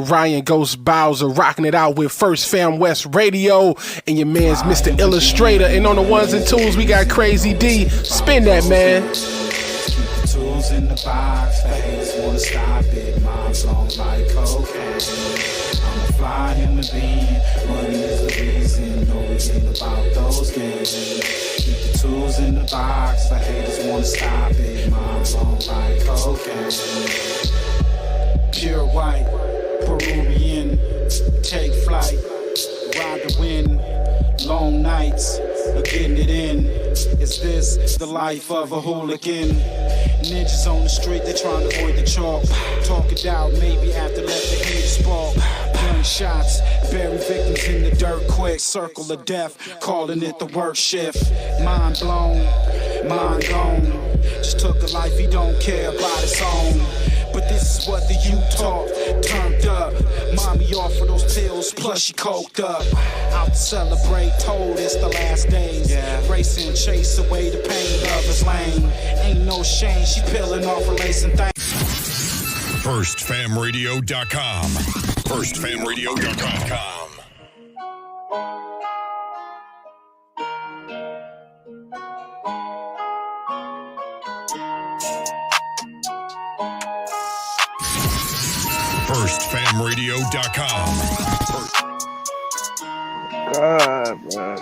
Ryan Ghost Bowser rocking it out with First Fam West Radio and your man's Mr. Illustrator. And on the ones and twos, we got Crazy D. Spin that, man. Keep the tools in the box. The haters wanna stop it. Mom's long like cocaine. I'm a fly human being. Money is the reason. No reason about those games. Keep the tools in the box. The haters wanna stop it. Mom's long like cocaine. Pure white. Peruvian, take flight, ride the wind, long nights, getting it in. Is this the life of a hooligan? Ninjas on the street, they trying to avoid the chalk. Talk it out, maybe after let the heat spark. Gunshots, bury victims in the dirt quick. Circle of death, calling it the work shift. Mind blown, mind gone. Just took a life he don't care about his own. But this is what the youth talk, turned up. Mommy offered those pills, plus she coked up. Out to celebrate, told it's the last days. Racing, chase away the pain, love is lame. Ain't no shame, she peeling off her lace and things. FirstFamRadio.com. FirstFamRadio.com. FirstFamRadio.com. God, man.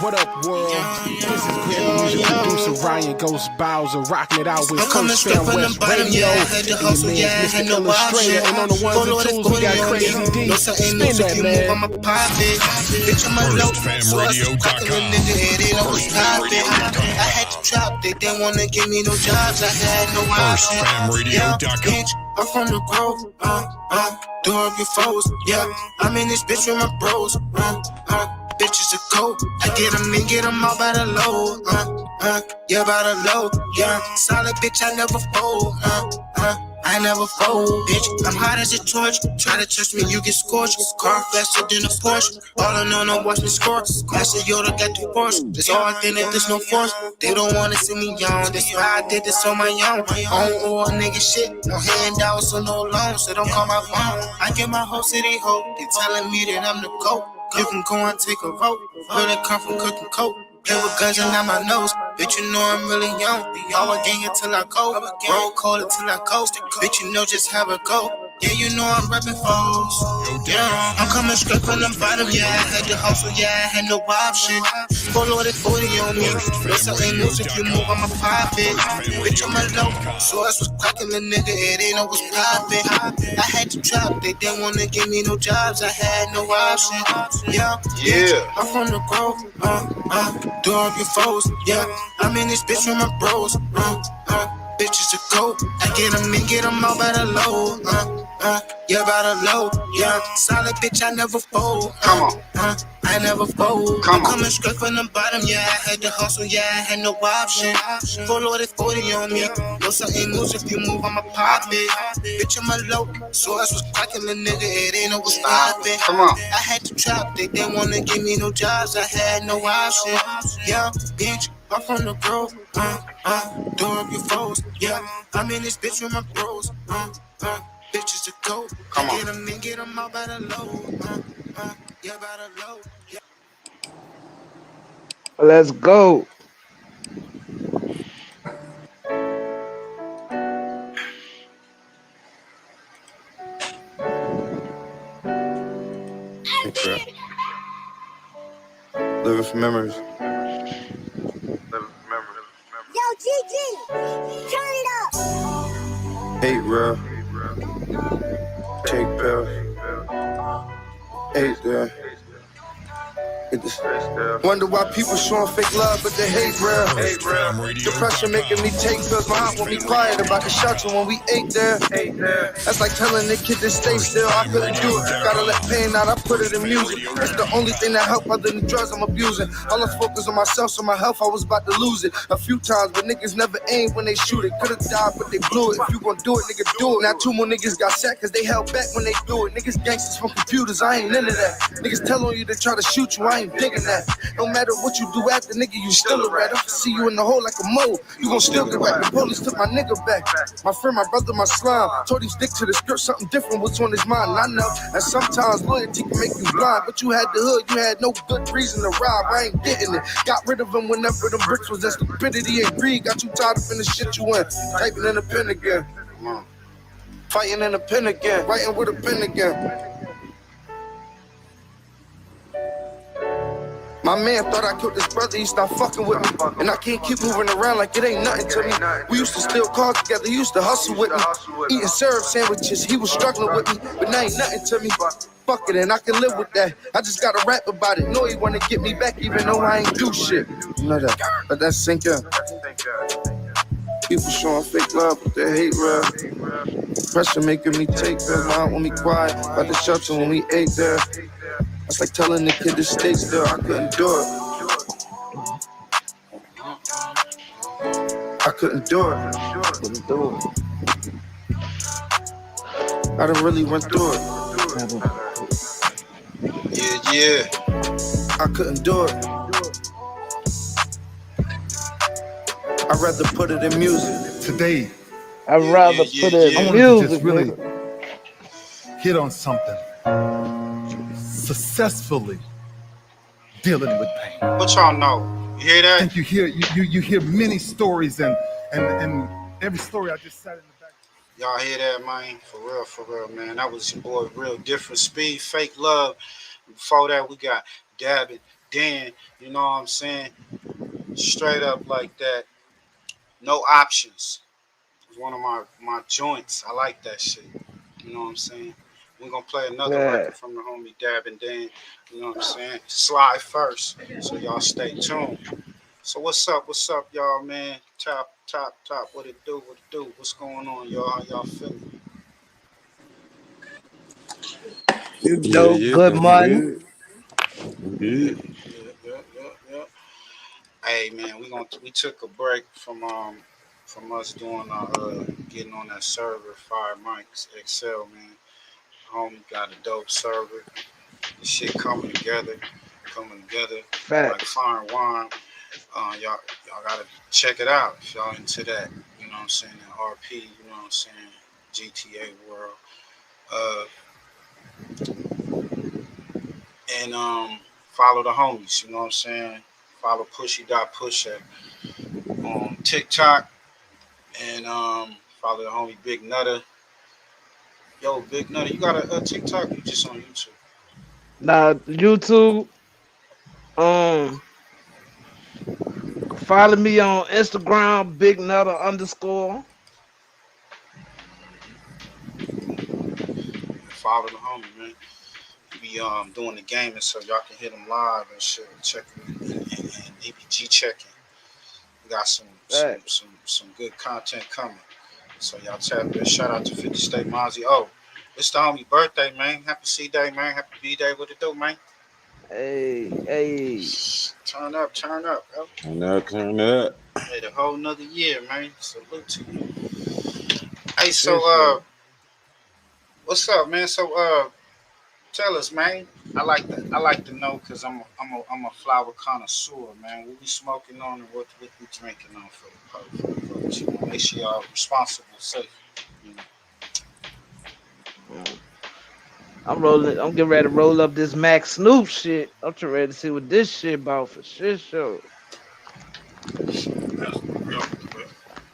What up, world? This is great music producer Ryan Ghost Bowser rocking it out with First Fam West Radio and your man's Mr. Illustrator. And on the ones and twos, we got Crazy D. Spin that, man. FirstFamRadio.com. I had to drop, they didn't wanna give me no jobs, I had no option. FirstFamRadio.com. I'm from the Grove, do up your foes, I'm in this bitch with my bros, bitches are cold, I get them in, get them all by the low, by the low, solid bitch, I never fold, I never fold, bitch. I'm hot as a torch. Try to touch me, you get scorched. Car faster than a Porsche. All I know, no watch me score. Master Yoda got the force. There's all I think that there's no force. They don't wanna see me young. That's why I did this on my own. Own all nigga shit. No handouts, so no loans. So don't call my phone. I get my whole city hope. They telling me that I'm the GOAT. You can go and take a vote. Where they come from cooking coke. Play with guns and out my nose. Bitch, you know I'm really young. Y'all a gang until I go. Roll cold until I coast. Bitch, you know just how it go. Yeah, you know I'm reppin' foes. Yeah, I'm coming straight from the bottom. Yeah, I had to hustle. Yeah, I had no option. Full loaded 40 on me. No something news if you move, I'ma pop it. Bitch, I'm a low. So I was cracking the nigga. It ain't no was poppin'. I had to drop. They didn't wanna give me no jobs. I had no option. Yeah. I'm from the Grove. Do up your foes. Yeah, I'm in this bitch with my bros. Bitches are cold. I get them in, get them all by the low. By the low. Solid bitch, I never fold. Come on. I never fold. Come on. I'm coming straight from the bottom. Yeah, I had to hustle. Yeah, I had no option. Full loaded 40 on me. No something moves if you move, I'ma pop it. Bitch, I'm a low. So I was cracking the nigga. It ain't no was poppin'. Come on. I had to drop. They didn't wanna give me no jobs. I had no option. Yeah, bitch. I'm from the Grove, do up your foes, I'm in this bitch with my bros, bitches are cold. Come on. Get them in, get them out by the low, by the low, Let's go. Living for memories. Yo, GG, turn it up. Hate real. Take pills. Hate there. Wonder why people showing fake love, but they hate real. Depression making me take pills. My aunt want me quiet about the shelter when we ate there. That's like telling the kid to stay still. I couldn't do it. Gotta let pain out. I put it in music. It's the only thing that help other than drugs I'm abusing. All I focus on myself, so my health I was about to lose it a few times, but niggas never aim when they shoot it. Could've died, but they blew it. If you gon' do it, nigga, do it. Now 2 more niggas got set cause they held back when they do it. Niggas gangsters from computers. I ain't into that. Niggas tell on you they try to shoot you. I I ain't digging that. No matter what you do after, nigga, you still a rat. I can see you in the hole like a mole. You gon' still get whacked. The police took my nigga back. My friend, my brother, my slime. Told him stick to the script, something different was on his mind. I know that sometimes loyalty can make you blind, but you had the hood, you had no good reason to rob. I ain't getting it. Got rid of him whenever the bricks was that stupidity and greed. Got you tied up in the shit you in. Typing in the pen again. Fighting in the pen again. Writing with a pen again. My man thought I killed his brother, he stopped fucking with me. And I can't keep moving around like it ain't nothing to me. We used to steal cars together, he used to hustle with me. Eating syrup sandwiches, he was struggling with me. But now ain't nothing to me. Fuck it, and I can live with that. I just gotta rap about it. Know he wanna get me back even though I ain't do shit. You know that, but that's sink in. People showing fake love, but they hate real. Pressure making me take them out when we quiet. By the shelter when we ate there. It's like telling the kid to stay still, I couldn't do it. I couldn't do it. I done really went through it. Yeah. I couldn't do it. I'd rather put it in music. Today, I'd rather put it I in wanted to music. just really hit on something. Successfully dealing with pain. What y'all know? You hear I that? think you hear many stories and every story I just sat in the back. Y'all hear that, man? For real, man. That was your boy, Real Different Speed, Fake Love. Before that, we got Dabbin, Dan, you know what I'm saying? Straight up like that. No Options. It's one of my joints. I like that shit. You know what I'm saying? We're gonna play another record from the homie Dabbin Dan. You know what I'm saying? Slide first. So y'all stay tuned. So what's up, y'all, man? Top. What it do? What's going on, y'all? How y'all feeling? You know, good money. Yeah. Hey man, we took a break from us doing getting on that server, Fire Mics XL, man. Homie got a dope server. This shit coming together Facts. like fire and wine. Y'all gotta check it out if y'all into that. You know what I'm saying? That RP, you know what I'm saying? GTA world. And follow the homies, you know what I'm saying? Follow Pushy.Pusher on TikTok and follow the homie Big Nutter. Yo, Big Nutter, you got a TikTok? You just on YouTube? Now, YouTube, follow me on Instagram, Big Nutter _ Follow the homie, man. Be doing the gaming so y'all can hit him live and shit. Check and he be G checking. We got some good content coming. So y'all tap in. Shout out to 50 State Mozzie. Oh, it's the homie birthday, man. Happy C-Day, man. Happy B-Day. What it do, man? Hey. Turn up, bro. Turn up. Hey, the whole nother year, man. Salute to you. Hey, so what's up, man? So tell us, man. I like to know because I'm a flower connoisseur, man. What we smoking on and what we drinking on for the folks. You know, make sure y'all responsible, safe. You know. I'm getting ready to roll up this Max Snoop shit. I'm trying ready to see what this shit about for shit show.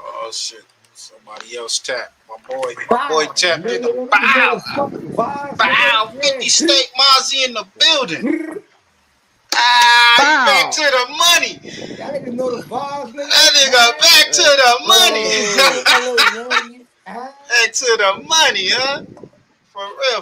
Oh shit. Somebody else tap. My boy tapped in the bow. 50 State Mozzie in the building. He back to the money. Y'all niggas know the vibes, nigga. That nigga back to the money. Back to the money, huh?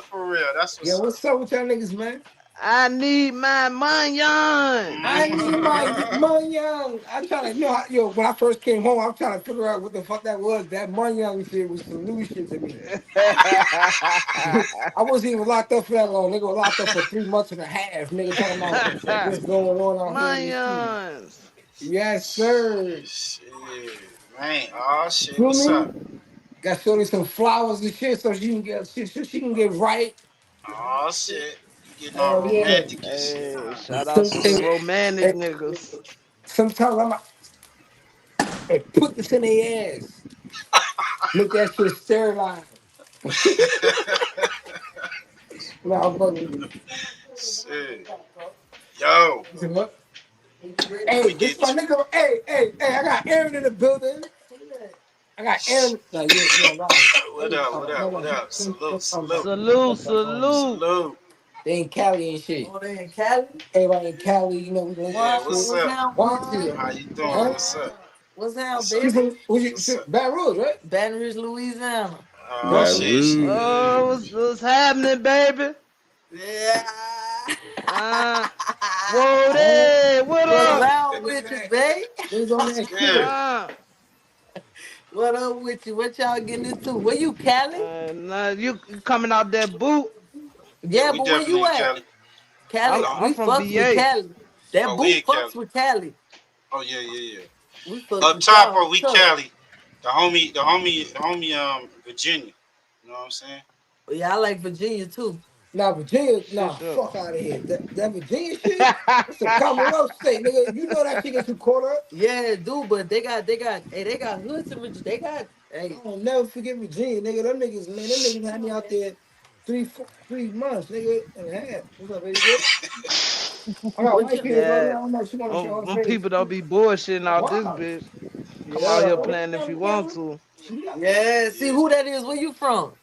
For real. That's what's Yo, what's up with y'all niggas, man? I need my money. I need my money. I'm trying to know how, when I first came home, I'm trying to figure out what the fuck that was. That money shit was solution to me. I wasn't even locked up for that long. Nigga was locked up for 3 months and a half. Nigga talking about what's going on out here. Yes, sir. Shit, man. Oh shit. What's up? Got Shorty some flowers and shit so she can get right. Oh shit. You Getting all romantic and shit. Hey, shout out to the romantic niggas. Sometimes I'm like, hey, put this in their ass. Make that shit sterilized. No, I'm fucking with Shit. Yo, you. What? let me Hey, this get my you. nigga. Hey, I got Aaron in the building. I got Aaron. Like, yeah, right. What up? What up? What up? Salute, salute, Salute, salute. salute. They in Cali and shit. Oh, they in Cali? Everybody in Cali, you know, we gonna Yeah, get what's shit. up? Watch it. How you doing? Huh? What's up? What's down, What's up? You baby? from, was you, What's up? Baton Rouge, right? Baton Rouge, Louisiana. Oh Okay. shit, she good. Oh, what's happening, baby? Yeah. Uh, whoa there, what What's up? down with you, babe? Who's on What's that good? shit? Uh, What up with you? What y'all getting into? Where you, Cali? nah, you coming out that boot? Yeah, Yeah, we but where definitely you in at? Cali. Cali, Oh, I'm we from fucks with BA. Cali. That oh, we boot in Cali. fucks with Cali. Oh yeah, yeah, yeah. We fucks Up with top, y'all or we tough. Cali. The homie, Virginia. You know what I'm saying? Yeah, I like Virginia too. Nah, Virginia, Shit, nah, sure. fuck out of here. That Virginia shit, it's a Commonwealth state, nigga. You know that shit gets you caught up. Yeah, dude, but they got hoods in Virginia. They got, hey, I'll never forget Virginia, nigga. Them niggas had me out there 3 months, nigga, and a half. What's up, baby girl? I got what white you, kids over Yeah, there. I don't know. She want to show her face. people don't be bullshitting out this Wow. bitch. Come out here Yeah. playing if you want to. yeah, see Yeah. who that is? Where you from?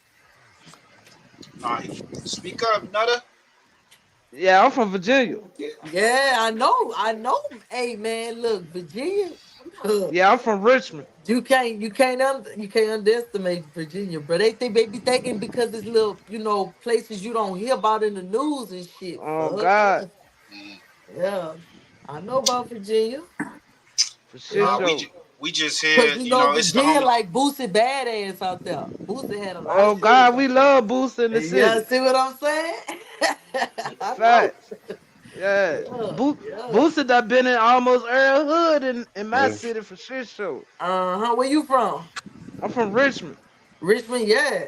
Nah, speak up, Nutter. Yeah, I'm from Virginia. Yeah, I know. Hey man, look, Virginia. Yeah, I'm from Richmond. You can't underestimate Virginia, bro. They be thinking because it's little, places you don't hear about in the news and shit. Oh Fuck God, yeah. Yeah. I know about Virginia. for shit Nah, Yeah. show. we just Cause here. you You know know, it's the Virginia homie. like Boosie badass out there. Boosie had a lot of Oh shows God, we out there. love Boost in the Yeah, city. see what I'm saying? I know. Facts. Yeah, Yeah, yeah. Boost that been in almost every hood in my city for shit show. Uh-huh. Where you from? I'm from Richmond Richmond, yeah.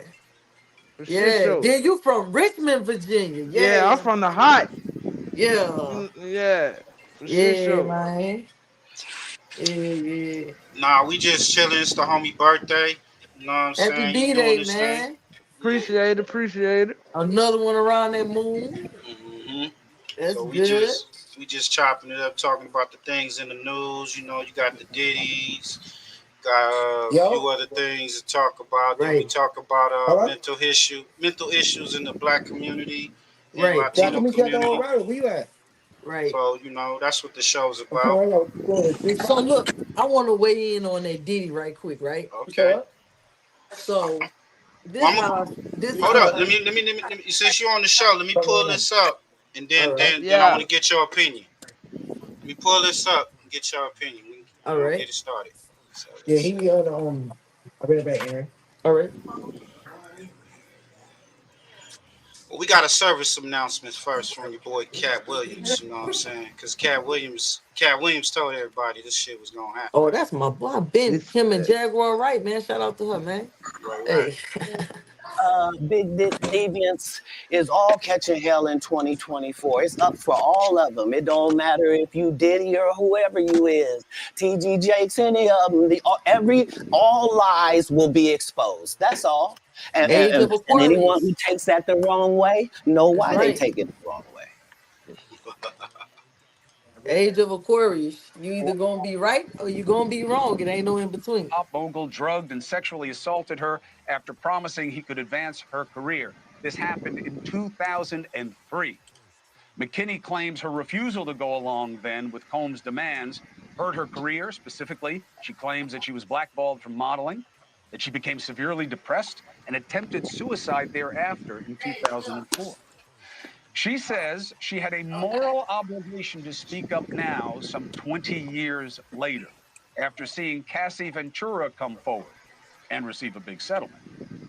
for shit Yeah. show. Then you from Richmond, Virginia. Yeah, I'm Yeah. from the hot. Yeah. Yeah, for shit Yeah, show. man. Yeah, yeah. Nah, we just chilling. It's the homie birthday. You know what I'm Happy saying? He doing B-Day, this thing. man. Yeah. Appreciate it. Another one around that moon. hmm That's So we good. just chopping it up, talking about the things in the news. You know, you got the Diddy's, got a few Yo, other things to talk about. Then we Right. talk about hello? mental issues in the Black community and Right. Yeah, I Latino can meet you at the old community. router. Where you at? Right. So you know, that's what the show's I'm coming about. right now. Go to So 3 5. look, I want to weigh in on that Diddy right quick, right? You say Okay. what? So Well, this hold how up. I, Let me. Since you're on the show, let me Come pull on in. this up, and all then right. then then I want Yeah. to get your opinion. Let me pull this up and get your opinion. We All get right. it started. So Yeah, let's he see. be on the I'll be right back, Aaron. All right. Well, we got to service some announcements first from your boy Cat Williams. You know what I'm saying? Because Cat Williams told everybody this shit was gonna happen. Oh, that's my boy. I've been him and Respect. Jaguar Wright, man. Shout out to her, man. Right, right. Hey. Big Deviants is all catching hell in 2024. It's up for all of them. It don't matter if you Diddy or whoever you is. TG Jakes, any of them. All lies will be exposed. That's all. And, Age and, of and anyone who Aquarius. takes that the wrong way, know That's why they right. take it the wrong way. Age of Aquarius. You either gonna be right or you gonna be wrong. It ain't no in between. Pop mogul drugged and sexually assaulted her after promising he could advance her career. This happened in 2003. McKinney claims her refusal to go along then with Combs' demands hurt her career. Specifically, she claims that she was blackballed from modeling, that she became severely depressed and attempted suicide thereafter in 2004. She says she had a moral obligation to speak up now, some 20 years later, after seeing Cassie Ventura come forward and receive a big settlement.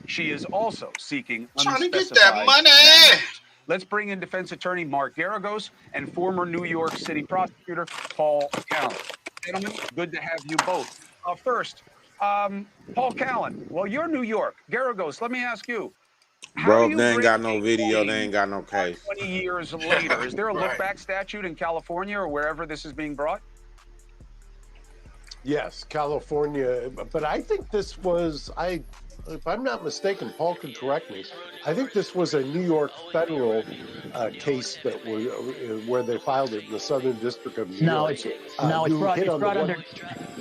She is also seeking Trying to get unspecified that money. damages. Let's bring in defense attorney Mark Garagos and former New York City prosecutor Paul Callen. Gentlemen, good to have you both. First, Paul Callen. Well, you're New York. Garagos, let me ask you. Bro, if they ain't got no video, they ain't got no case. 20 years later, is there a look-back statute in California or wherever this is being brought? Yes, California. But I think this was, if I'm not mistaken, Paul can correct me. I think this was a New York federal case that was where they filed it in the Southern District of New York.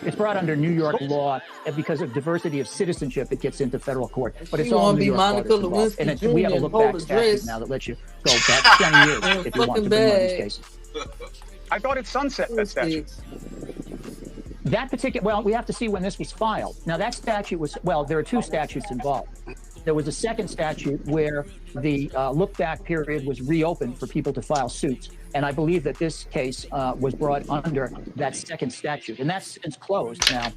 It's brought under New York law, and because of diversity of citizenship, it gets into federal court. But it's all New York law that's involved. And we have a look-back statute now that lets you go back 20 years if you want to bring one of these cases. I thought it sunset that statute. That particular, well, we have to see when this was filed. Now, that statute was, well, there are two statutes involved. There was a second statute where the look-back period was reopened for people to file suits. And I believe that this case was brought under that second statute. And that's since closed now,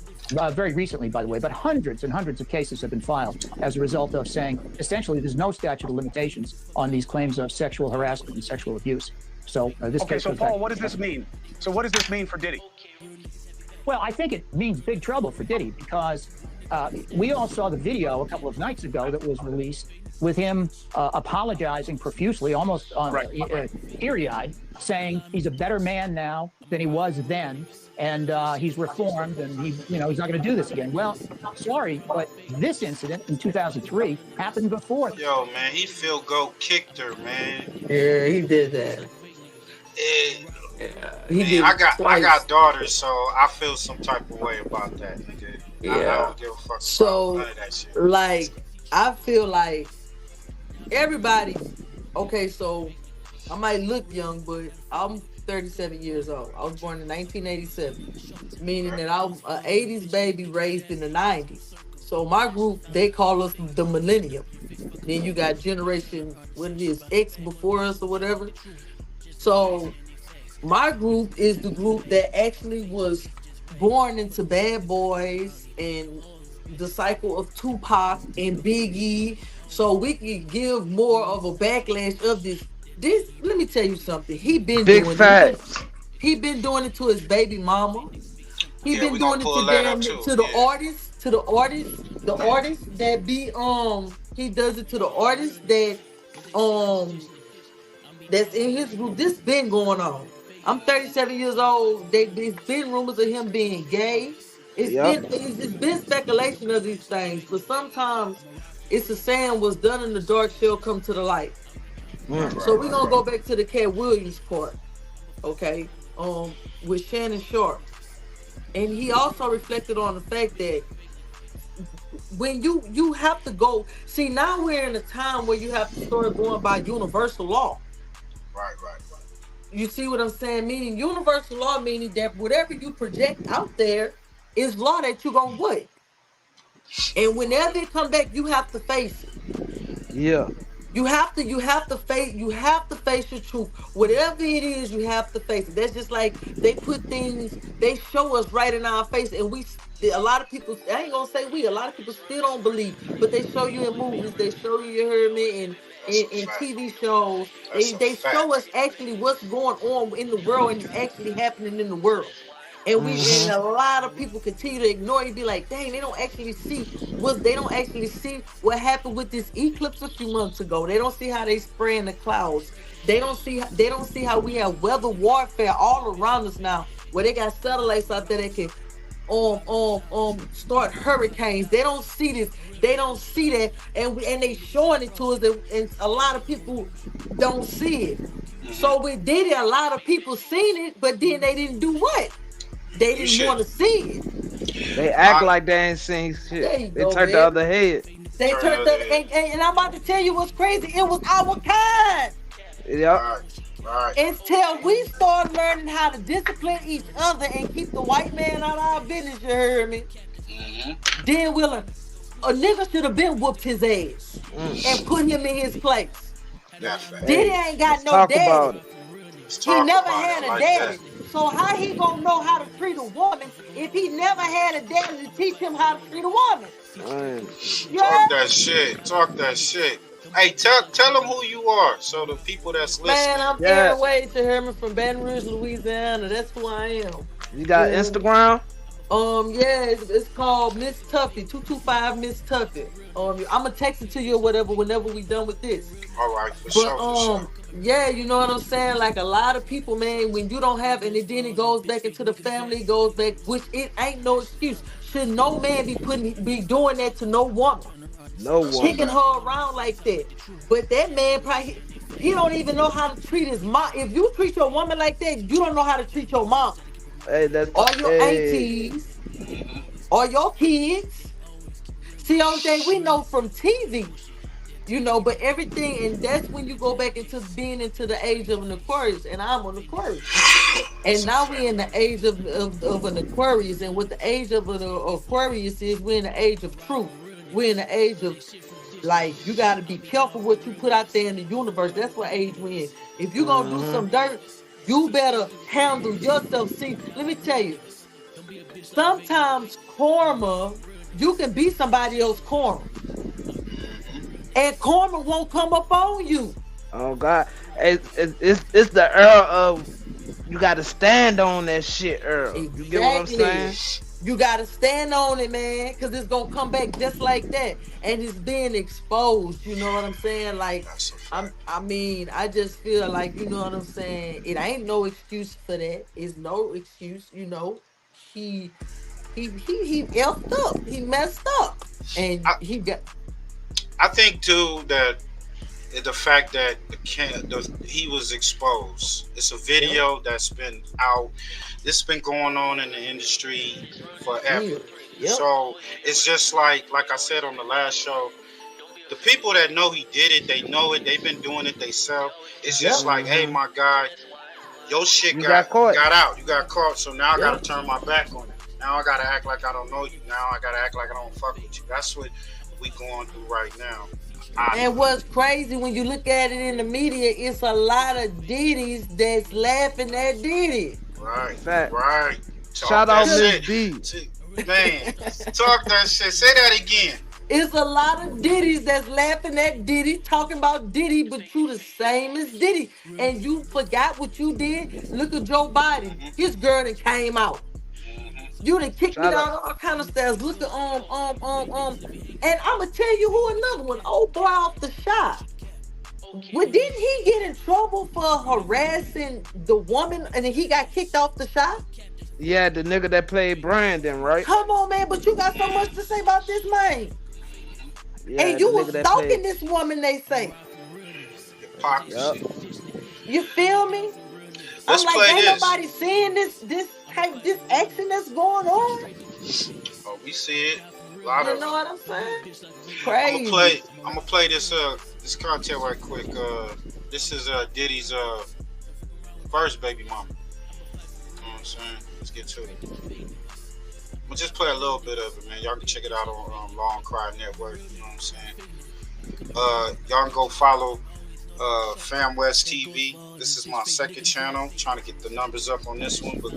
very recently, by the way. But hundreds and hundreds of cases have been filed as a result of saying, essentially, there's no statute of limitations on these claims of sexual harassment and sexual abuse. So this okay, case so Paul, what does this mean? So what does this mean for Diddy? Well, I think it means big trouble for Diddy because we all saw the video a couple of nights ago that was released with him apologizing profusely, almost teary-eyed, saying he's a better man now than he was then, and he's reformed, and he's not going to do this again. Well, I'm sorry, but this incident in 2003 happened before. Yo, man, he kicked her, man. Yeah, he did that. I got daughters, so I feel some type of way about that, nigga. Yeah. I don't give a fuck so, about none of that shit. Like, I feel like everybody. Okay, so I might look young, but I'm 37 years old. I was born in 1987, meaning that I'm an 80s baby raised in the 90s. So my group, they call us the millennium. Then you got generation, what it is, X before us or whatever. So my group is the group that actually was born into Bad Boys and the cycle of Tupac and Biggie. So we can give more of a backlash of this. Let me tell you something. He been doing it. He been doing it to his baby mama. He been doing it to the artists that be he does it to the artists that that's in his group. This been going on. I'm 37 years old. There's been rumors of him being gay. It's been speculation of these things, but sometimes it's a saying, what's done in the dark shall come to the light. So we're gonna go back to the Cat Williams part, okay? With Shannon Sharp. And he also reflected on the fact that when you have to go, see, now we're in a time where you have to start going by universal law. Right. You see what I'm saying? Meaning universal law, meaning that whatever you project out there is law that you're gonna what? And whenever it come back, you have to face it. Yeah. You have to face your truth. Whatever it is, you have to face it. That's just like they put things, they show us right in our face, and a lot of people, I ain't gonna say a lot of people still don't believe, but they show you in movies, they show you, you heard me, in TV shows, they show us actually what's going on in the world and it's actually happening in the world. And and a lot of people continue to ignore it and be like, dang, they don't actually see what happened with this eclipse a few months ago. They don't see how they spray in the clouds. They don't see how we have weather warfare all around us now, where they got satellites out there that can start hurricanes. They don't see this. They don't see that, and they showing it to us, and a lot of people don't see it. So with Diddy, a lot of people seen it, but then they didn't do what? They didn't want to see it. They act like they ain't seen shit. They turned the other head. They turned and I'm about to tell you what's crazy. It was our kind. Yep. Right. Until we start learning how to discipline each other and keep the white man out of our business, you heard me? Then a nigga should have been whooped his ass and put him in his place. Diddy ain't got no daddy. He never had a daddy. So how he gonna know how to treat a woman if he never had a daddy to teach him how to treat a woman? Talk that shit. Hey, tell them who you are, so the people that's listening. Man, I'm Aaron Wade to Herman from Baton Rouge, Louisiana. That's who I am. You got Instagram? Yeah, it's called Miss Tuffy, 225 Miss Tuffy. I'm gonna text it to you or whatever whenever we done with this. All right, for But sure, for sure. yeah, you know what I'm saying? Like a lot of people, man, when you don't have, and then it goes back into the family, it goes back, which it ain't no excuse. Should no man be doing that to no woman, No That's a kicking woman. fact. her around like that? But that man probably he don't even know how to treat his mom. If you treat your woman like that, you don't know how to treat your mom Hey, that's or your hey. aunties or your kids. See, only thing we know from TV, you know, but everything, and that's when you go back into being into the age of an Aquarius, and I'm an Aquarius. And That's a now we're fact. in the age of an Aquarius, and what the age of an Aquarius is, we're in the age of truth. We're in the age of, like, you got to be careful what you put out there in the universe. That's what age we're in. If you're going to do Mm-hmm. some dirt, you better handle yourself. See, let me tell you, sometimes karma, you can be somebody else's karma, and karma won't come up on you. Oh God, it's the era of you got to stand on that shit, Earl. You get what I'm Exactly. saying? You gotta stand on it, man, because it's gonna come back just like that. And it's being exposed. You know what I'm saying? Like, That's a I'm fact. I mean, I just feel like, you know what I'm saying? It ain't no excuse for that. It's no excuse, you know. He he effed up. He messed up. And I, he got I think too that the fact that he was exposed. It's a yep, video that's been out. This been going on in the industry forever. yeah, yep, So it's just like I said on the last show, the people that know he did it, they know it. They've been doing it themselves. It's just yep, like, hey, Mm-hmm. my guy, your shit You got caught. got out. You got caught. So now I gotta yep. turn my back on it. Now I gotta act like I don't know you. Now I gotta act like I don't fuck with you. That's what we going through right now. I And believe. what's crazy when you look at it in the media, it's a lot of Diddy's that's laughing at Diddy. Right, Fact. right. Talk Shout that out Cause Miss shit. D. Man, talk that shit. Say that again. it's a lot of Diddy's that's laughing at Diddy, talking about Diddy, but you the same as Diddy. And you forgot what you did. Look at Joe Biden. Hmm. His girl that came out. Hmm. You done kicked me Shout out. down all kind of stairs. Look at and I'ma tell you who another one. Old boy off the shop. Well, didn't he get in trouble for harassing the woman and then he got kicked off the shop? Yeah, the nigga that played Brandon, right? Come on, man, but you got so much to say about this man. Yeah, And the you was nigga that played. stalking this woman, they say. Yup. Hypocrisy. You feel me? I'm Let's like, play ain't this. nobody seeing this action that's going on. Oh, we see it. A lot You of know it. what I'm saying? I'm gonna Crazy. play. I'm gonna play this content right quick. This is Diddy's first baby mama. You know what I'm saying? Let's get to it. I'm gonna just play a little bit of it, man. Y'all can check it out on Long Cry Network. You know what I'm saying? Y'all can go follow Fam West TV. This is my second channel. Trying to get the numbers up on this one, but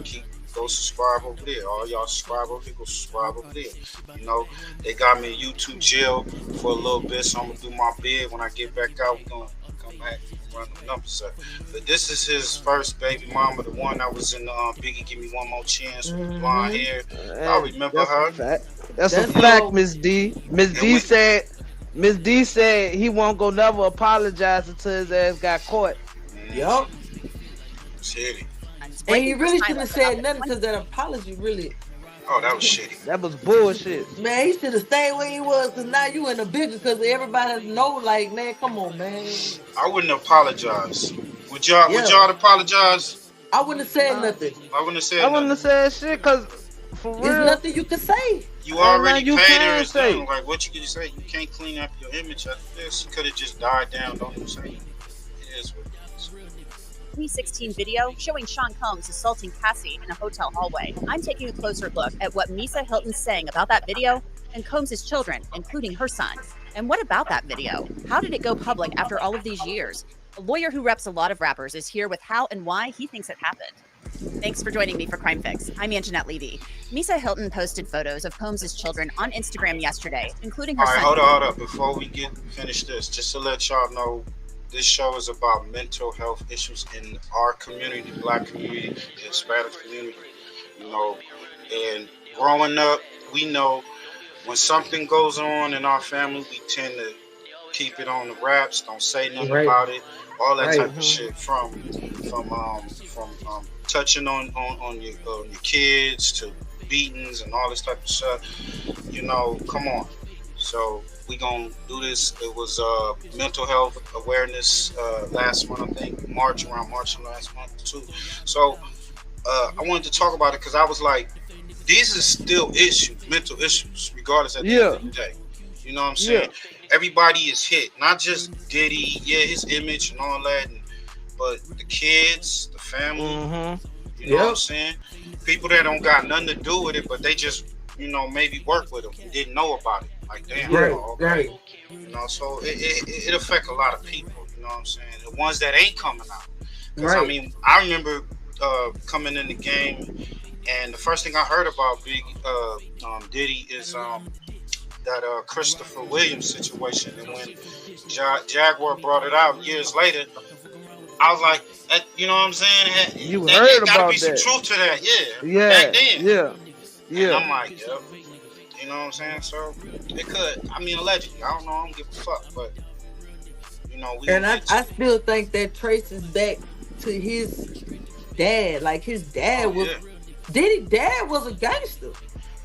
go subscribe over there. All y'all subscribe over there, go subscribe over there. You know, they got me in YouTube jail for a little bit, so I'm gonna do my bid. When I get back out, we're gonna come back and run the numbers up. But this is his first baby mama, the one that was in the Biggie Give Me One More Chance with the blonde Mm-hmm. hair. Y'all remember That's a her? fact. That's a That's fact, so Miss D. Miss And D when, said. Miss D said he won't go never apologize until his ass got caught. yup. shitty. And he really shouldn't have said nothing because that apology really, Oh, that was shitty. That was bullshit. man, he should have stayed where he was because now you in a bigger because everybody know, like, man, come on, man. I wouldn't apologize. Would y'all? Would Yeah. y'all apologize? I wouldn't have said Nah, nothing. I wouldn't have I said wouldn't nothing. have said shit because for There's real, nothing you could say. You ain't already nothing you paid her can as say. done. Like, what you can say? You can't clean up your image after this. You could have just died down. Don't even say it. It is what it is. 2016 video showing Sean Combs assaulting Cassie in a hotel hallway. I'm taking a closer look at what Misa Hilton's saying about that video and Combs' children, including her son. And what about that video? How did it go public after all of these years? A lawyer who reps a lot of rappers is here with how and why he thinks it happened. Thanks for joining me for Crime Fix. I'm Anjanette Levy. Misa Hilton posted photos of Combs' children on Instagram yesterday, including her All right, son. hold up. Before we finish this, just to let y'all know, this show is about mental health issues in our community, Black community, the Hispanic community. You know, and growing up, we know when something goes on in our family, we tend to keep it on the wraps. Don't say nothing Right. about it. All that Right. type of shit from touching on your kids to beatings and all this type of stuff. You know, come on. So we gonna do this. It was mental health awareness last month, I think, around March last month too. So I wanted to talk about it because I was like, these are still issues, mental issues, regardless at the end of the day. You know what I'm saying? Everybody is hit, not just Diddy, his image and all that, but the kids, the family. You know what I'm saying? People that don't got nothing to do with it, but they just, maybe work with them and didn't know about it. Like, damn, okay. You know, so it affect a lot of people. You know what I'm saying? The ones that ain't coming out. Because I mean, I remember coming in the game, and the first thing I heard about Diddy is that Christopher Williams situation, and when Jaguar brought it out years later, I was like, you know what I'm saying? You heard gotta about be that? some truth to that, back then. And I'm like, you know what I'm saying? So it could. I mean, allegedly, I don't know. I don't give a fuck, but I still think that traces back to his dad. Like his dad was. Diddy dad was a gangster.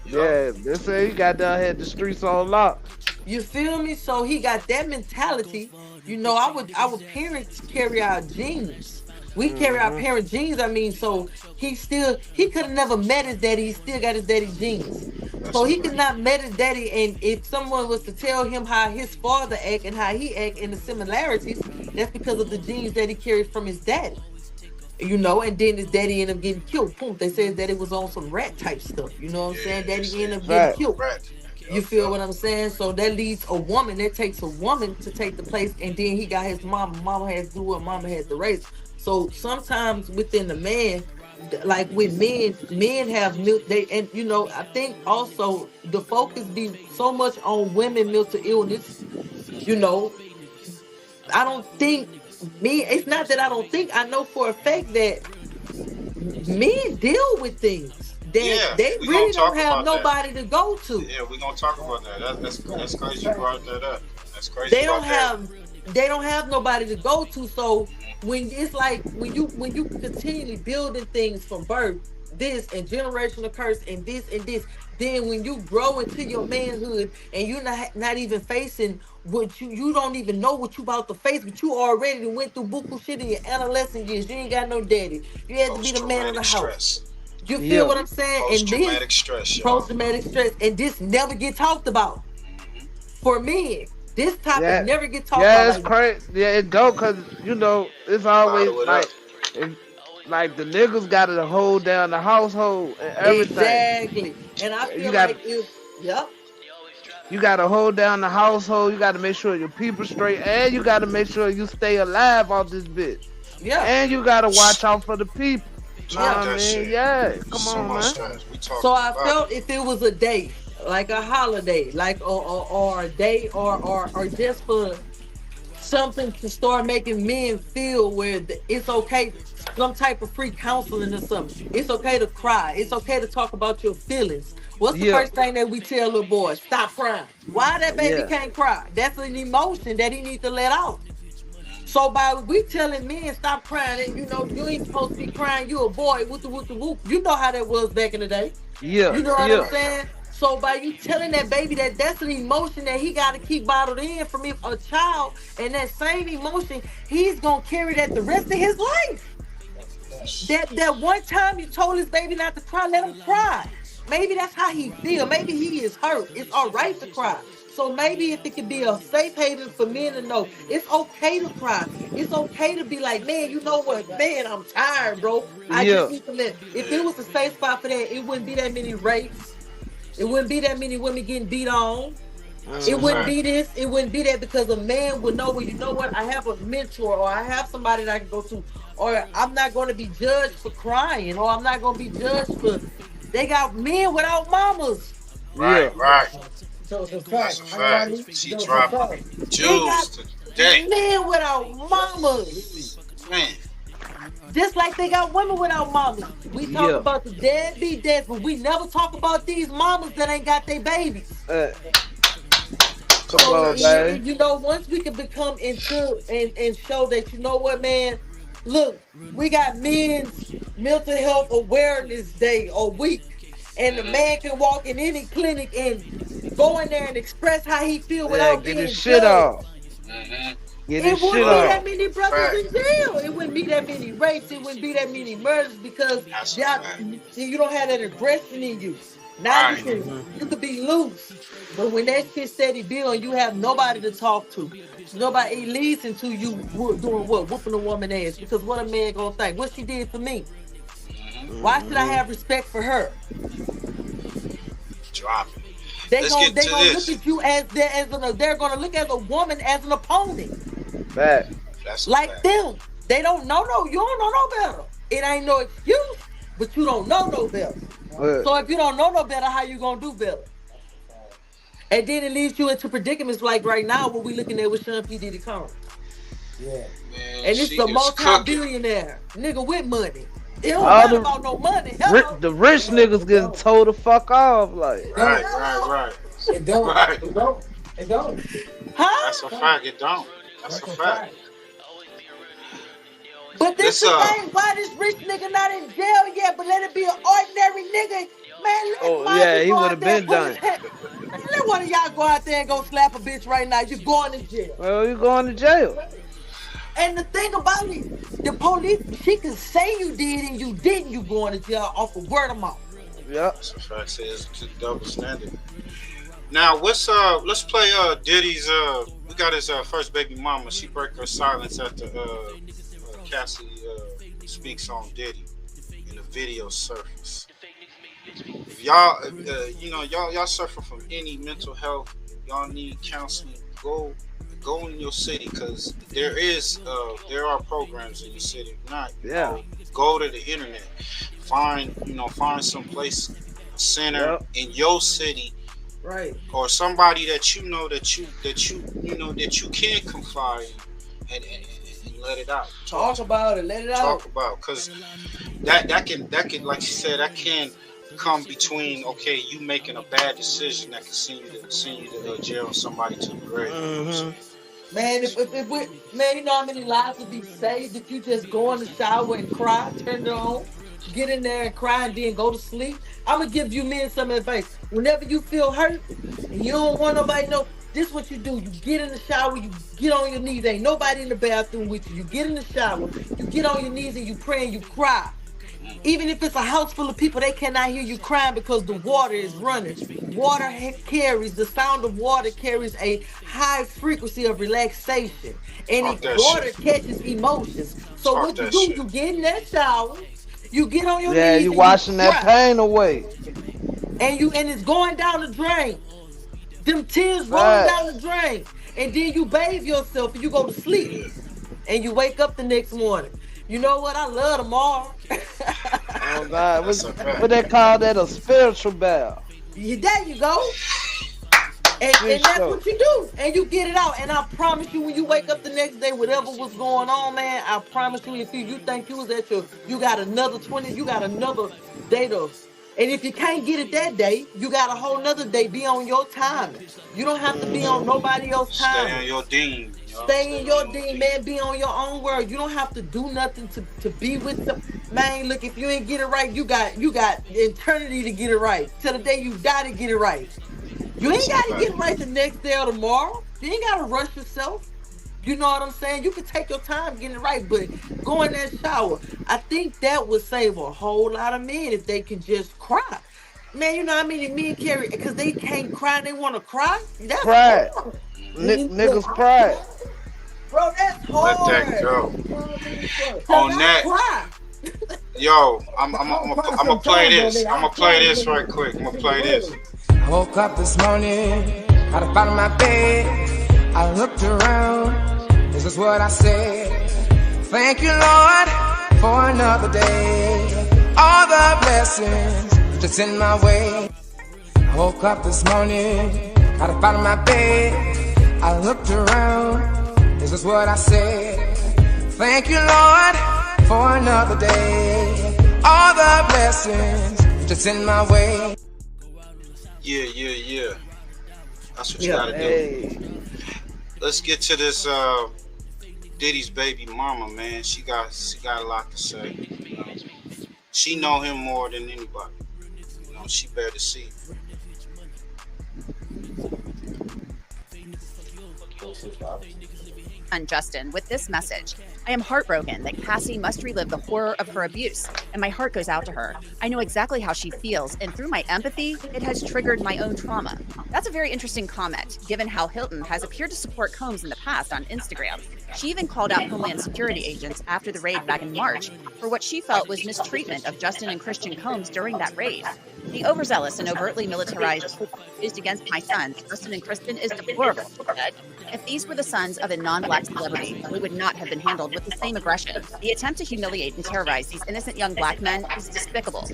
Yeah, they say he got down here the streets on lock. You feel me? So he got that mentality. You know, our parents carry our genes. We carry our parent genes. I mean, so he could have never met his daddy. He still got his daddy genes. So he could not met his daddy. And if someone was to tell him how his father act and how he act and the similarities, that's because of the genes that he carried from his daddy. You know, and then his daddy ended up getting killed. Boom. They said that it was on some rat type stuff. You know what I'm saying? Daddy ended up getting killed. You feel what I'm saying? So that leads a woman. That takes a woman to take the place. And then he got his mama. Mama has to do what mama has to raise. So sometimes within the man, like with men have and you know, I think also the focus be so much on women mental illness. You know, I don't think it's not that I don't think, I know for a fact that men deal with things that they really don't have nobody to go to. Yeah, we're gonna talk about that. That's crazy you brought that up. That's crazy. They don't have nobody to go to. So when it's like when you continually building things from birth, this and generational curse and this, then when you grow into your manhood and you're not even facing what you don't even know what you about to face, but you already went through buku shit in your adolescent years. You ain't got no daddy. You had to be the man of the house. You feel what I'm saying? Post-traumatic stress. Post-traumatic stress, and this never get talked about. For men, this topic never get talked about. Yeah, it's crazy. Yeah, it go because you know it's always like the niggas got to hold down the household and everything. Exactly, and I feel like you got to hold down the household. You got to make sure your people straight, and you got to make sure you stay alive off this bitch. Yeah, and you got to watch out for the people. You know what I mean? Yeah, come on, man. So I felt if it was a day, like a holiday, like or a day, or just for something to start making men feel where it's okay, some type of free counseling or something. It's okay to cry. It's okay to talk about your feelings. What's the first thing that we tell little boys? Stop crying. Why that baby can't cry? That's an emotion that he needs to let out. So by we telling men stop crying, and you know you ain't supposed to be crying. You a boy. Whoop the whoop. You know how that was back in the day. Yeah. You know what I'm saying? So by you telling that baby that's an emotion that he got to keep bottled in from a child, and that same emotion he's gonna carry that the rest of his life. That one time you told his baby not to cry, let him cry. Maybe that's how he feel. Maybe he is hurt. It's all right to cry. So maybe if it could be a safe haven for men to know, it's okay to cry. It's okay to be like, man, you know what? Man, I'm tired, bro. I just need to let. If it was a safe spot for that, it wouldn't be that many rapes. It wouldn't be that many women getting beat on. It wouldn't be this. It wouldn't be that, because a man would know, well, you know what? I have a mentor, or I have somebody that I can go to, or I'm not going to be judged for crying, or I'm not going to be judged for. They got men without mamas. Right. So it's a That's fact. a fact. She dropped jewels today. Men without mamas. Man. Just like they got women without mamas. We talk about the deadbeat dads, but we never talk about these mamas that ain't got their babies. Come on, man. You know, once we can become into and show that, you know what, man, look, we got men's mental health awareness day or week. And the man can walk in any clinic and go in there and express how he feel without get being his shit off. It wouldn't be that many brothers in jail. It wouldn't be that many rapes. It wouldn't be that many murders because you don't have that aggression in you. Now you could be loose. But when that shit steady building, you have nobody to talk to. Nobody leads into you doing what? Whooping a woman ass. Because what a man gonna think? What she did for me? Why should I have respect for her? Drop it. They gonna look at you they're gonna look at a woman as an opponent. Like them. They don't know you don't know no better. It ain't no excuse, but you don't know no better. So if you don't know no better, how you gonna do better? And then it leads you into predicaments like right now what we looking at with Sean P. Diddy Combs. Yeah. Man, and it's a multi-billionaire nigga with money. It don't All matter about no money. The rich niggas getting told to fuck off. Like, right. It don't. Right. It don't. It don't. Huh? That's a fact. It don't. That's a fact. But this is the thing. Why this rich nigga not in jail yet? But let it be an ordinary nigga. Man, he would have been done. Let one of y'all go out there and go slap a bitch right now. You're going to jail. Well, you going to jail. And the thing about it, the police, she can say you did and you didn't. You going to jail off of word of mouth. Yep. That's a fact. It's a double standard. Now, let's play Diddy's. We got his first baby mama. She broke her silence after Cassie speaks on Diddy, and the video surfaced. If y'all, y'all suffer from any mental health, y'all need counseling, go in your city, because there are programs in your city. If not, go to the internet, find some place, a center in your city, right, or somebody that you can confide in and let it out. Talk about it, let it out. Talk about, because that can, like you said, that can come between you making a bad decision that can send you to jail and somebody to the grave. Man, if you know how many lives would be saved if you just go in the shower and cry, turn it on, get in there and cry and then go to sleep. I'm gonna give you men some advice. Whenever you feel hurt and you don't want nobody to know, this is what you do. You get in the shower, you get on your knees. Ain't nobody in the bathroom with you. You get in the shower, you get on your knees and you pray and you cry. Even if it's a house full of people, they cannot hear you crying because the water is running. The sound of water carries a high frequency of relaxation. And water catches emotions. So what you do, you get in that shower, you get on your knees. Yeah, you washing that pain away. And it's going down the drain. Them tears rolling down the drain. And then you bathe yourself and you go to sleep. And you wake up the next morning. You know what? I love tomorrow. Oh God, what they call that, a spiritual bath? There you go. And that's what you do. And you get it out. And I promise you, when you wake up the next day, whatever was going on, man, I promise you, if you think you was at you got another 20, you got another day to. And if you can't get it that day, you got a whole nother day. Be on your time. You don't have to be on nobody else's time. Stay on your deen. Stay in your deen, man. Be on your own world. You don't have to do nothing to be with them. Man, look, if you ain't get it right, you got eternity to get it right. Till the day you die to get it right. You ain't got to get it right the next day or tomorrow. You ain't got to rush yourself. You know what I'm saying? You can take your time getting it right, but go in that shower. I think that would save a whole lot of men if they can just cry. Man, you know how many men carry, because they can't cry and they want to cry? That's pride. Hard. Niggas pride. Bro, that's hard. Let that go. On that, yo, I'm gonna play this. I'm gonna play this right quick. I'm gonna play this. I woke up this morning, got up out of my bed. I looked around. This is what I said. Thank you, Lord, for another day. All the blessings just in my way. I woke up this morning, got up out of my bed. I looked around. This is what I said. Thank you, Lord, for another day. All the blessings just in my way. Yeah. That's what you gotta do. Let's get to this Diddy's baby mama, man. She got a lot to say. You know? She know him more than anybody. You know, she better see. On Justin with this message. I am heartbroken that Cassie must relive the horror of her abuse, and my heart goes out to her. I know exactly how she feels, and through my empathy, it has triggered my own trauma. That's a very interesting comment, given how Hilton has appeared to support Combs in the past on Instagram. She even called out Homeland Security agents after the raid back in March for what she felt was mistreatment of Justin and Christian Combs during that raid. The overzealous and overtly militarized used against my sons, Justin and Kristen, is deplorable, she said. If these were the sons of a non-black celebrity, they would not have been handled with the same aggression. The attempt to humiliate and terrorize these innocent young black men is despicable.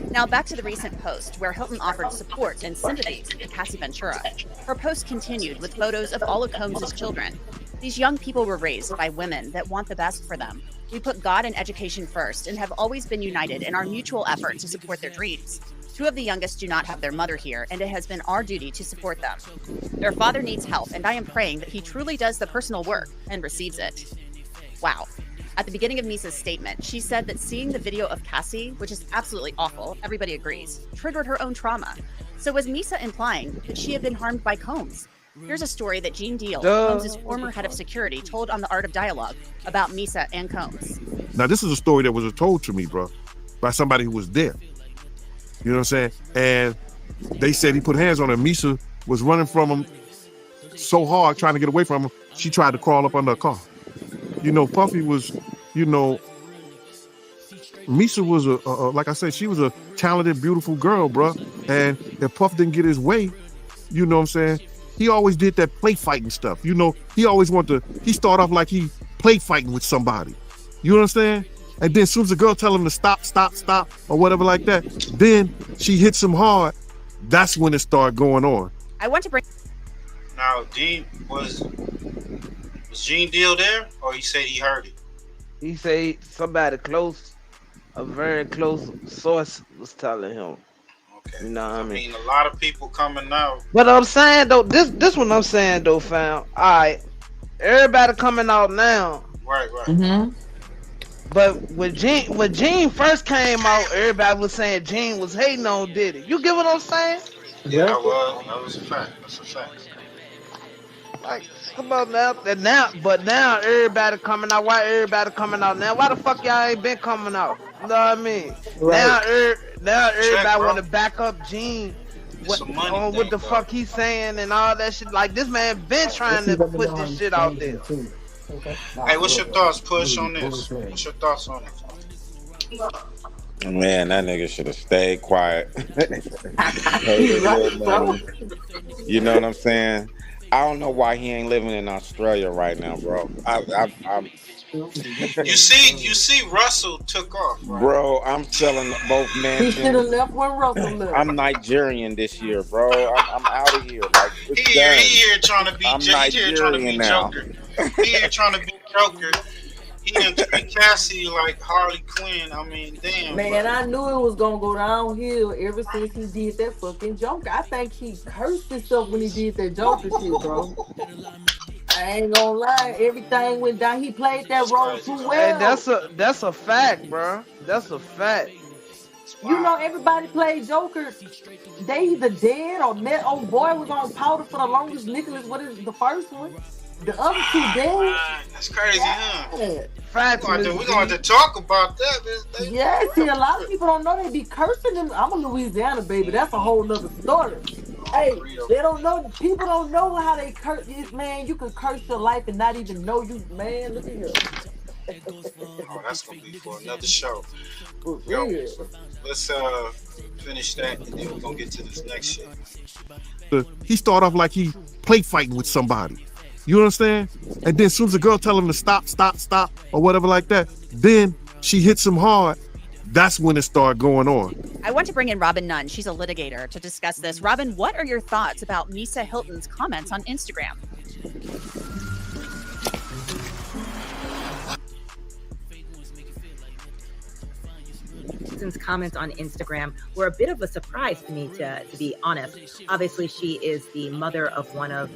Now back to the recent post where Hilton offered support and sympathy to Cassie Ventura. Her post continued with photos of all of Combs' children. These young people were raised by women that want the best for them. We put God and education first and have always been united in our mutual effort to support their dreams. Two of the youngest do not have their mother here, and it has been our duty to support them. Their father needs help, and I am praying that he truly does the personal work and receives it. Wow. At the beginning of Misa's statement, she said that seeing the video of Cassie, which is absolutely awful, everybody agrees, triggered her own trauma. So was Misa implying that she had been harmed by Combs? Here's a story that Gene Deal, Combs' former head of security, told on the Art of Dialogue about Misa and Combs. Now, this is a story that was told to me, bro, by somebody who was there. You know what I'm saying? And they said he put hands on her. Misa was running from him so hard, trying to get away from him, she tried to crawl up under a car. You know, Puffy was, you know, Misa was like I said, she was a talented, beautiful girl, bro. And if Puff didn't get his way, you know what I'm saying? He always did that play fighting stuff. You know, he always he started off like he play fighting with somebody. You understand? And then as soon as the girl tell him to stop, or whatever like that, then she hits him hard. That's when it started going on. I want to bring... Now, Gene, was Gene Deal there, or he said he heard it? He said somebody close, a very close source was telling him. Okay. You know what I mean? A lot of people coming out. But I'm saying though, this what I'm saying though, fam. Alright, everybody coming out now. Right. Mm-hmm. But when Gene first came out, everybody was saying Gene was hating on Diddy. You get what I'm saying? Yeah, well, that was a fact. That's a fact. Like, come on now. But now everybody coming out. Why everybody coming out now? Why the fuck y'all ain't been coming out? You know what I mean? Right. Now everybody want to back up Gene on what the fuck he's saying and all that shit. Like, this man been trying to put this shit out there. Hey, what's your thoughts, Push, on this? What's your thoughts on it? Man, that nigga should have stayed quiet. You know what I'm saying? I don't know why he ain't living in Australia right now, bro. You see, Russell took off, right? Bro, I'm selling both mansions. He should have left when Russell left. I'm Nigerian this year, bro. I'm out of here. Like, he here trying to be Joker. He here trying to be Joker. He and Cassie like Harley Quinn. I mean, damn. Man, I knew it was gonna go downhill ever since he did that fucking Joker. I think he cursed himself when he did that Joker shit, bro. I ain't gonna lie, everything went down. He played that role too well. Hey, that's a fact, bro. That's a fact. You know, everybody played Joker. They either dead or met. Old boy was on powder for the longest. Nicholas, what is the first one? The other two dead. That's crazy, huh? Facts. We're going to have to talk about that. Yeah, see, a lot of people don't know they be cursing them. I'm a Louisiana baby. That's a whole nother story. Hey, they don't know. People don't know how they curse. Man, you can curse your life and not even know you. Man, look at here. Oh, that's gonna be for another show. Yo, let's finish that, and then we're gonna get to this next shit. He started off like he play fighting with somebody. You understand? And then as soon as the girl tell him to stop, or whatever like that, then she hits him hard. That's when it started going on. I want to bring in Robin Nunn. She's a litigator to discuss this. Robin, what are your thoughts about Misa Hilton's comments on Instagram? Thompson's comments on Instagram were a bit of a surprise to me, to be honest. Obviously, she is the mother of one of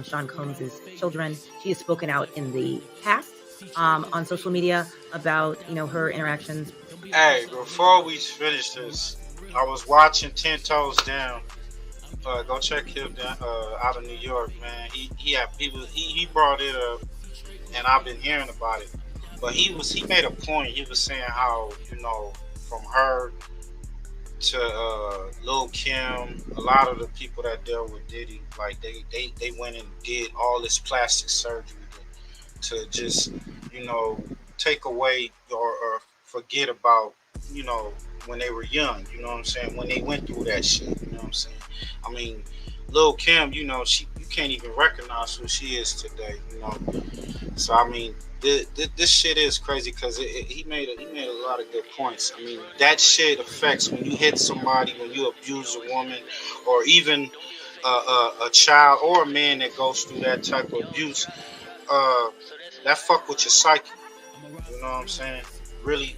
Sean Combs' children. She has spoken out in the past on social media about, her interactions. Hey, before we finish this, I was watching 10 Toes Down. Go check him down, out of New York, man. He brought it up, and I've been hearing about it. But he made a point. He was saying how, from her to Lil Kim, a lot of the people that dealt with Diddy, like they went and did all this plastic surgery to just, take away or forget about, when they were young, you know what I'm saying? When they went through that shit, you know what I'm saying? I mean, Lil Kim, you can't even recognize who she is today, So I mean, this shit is crazy because he made a lot of good points. I mean, that shit affects when you hit somebody, when you abuse a woman, or even a child or a man that goes through that type of abuse. That fuck with your psyche. You know what I'm saying? Really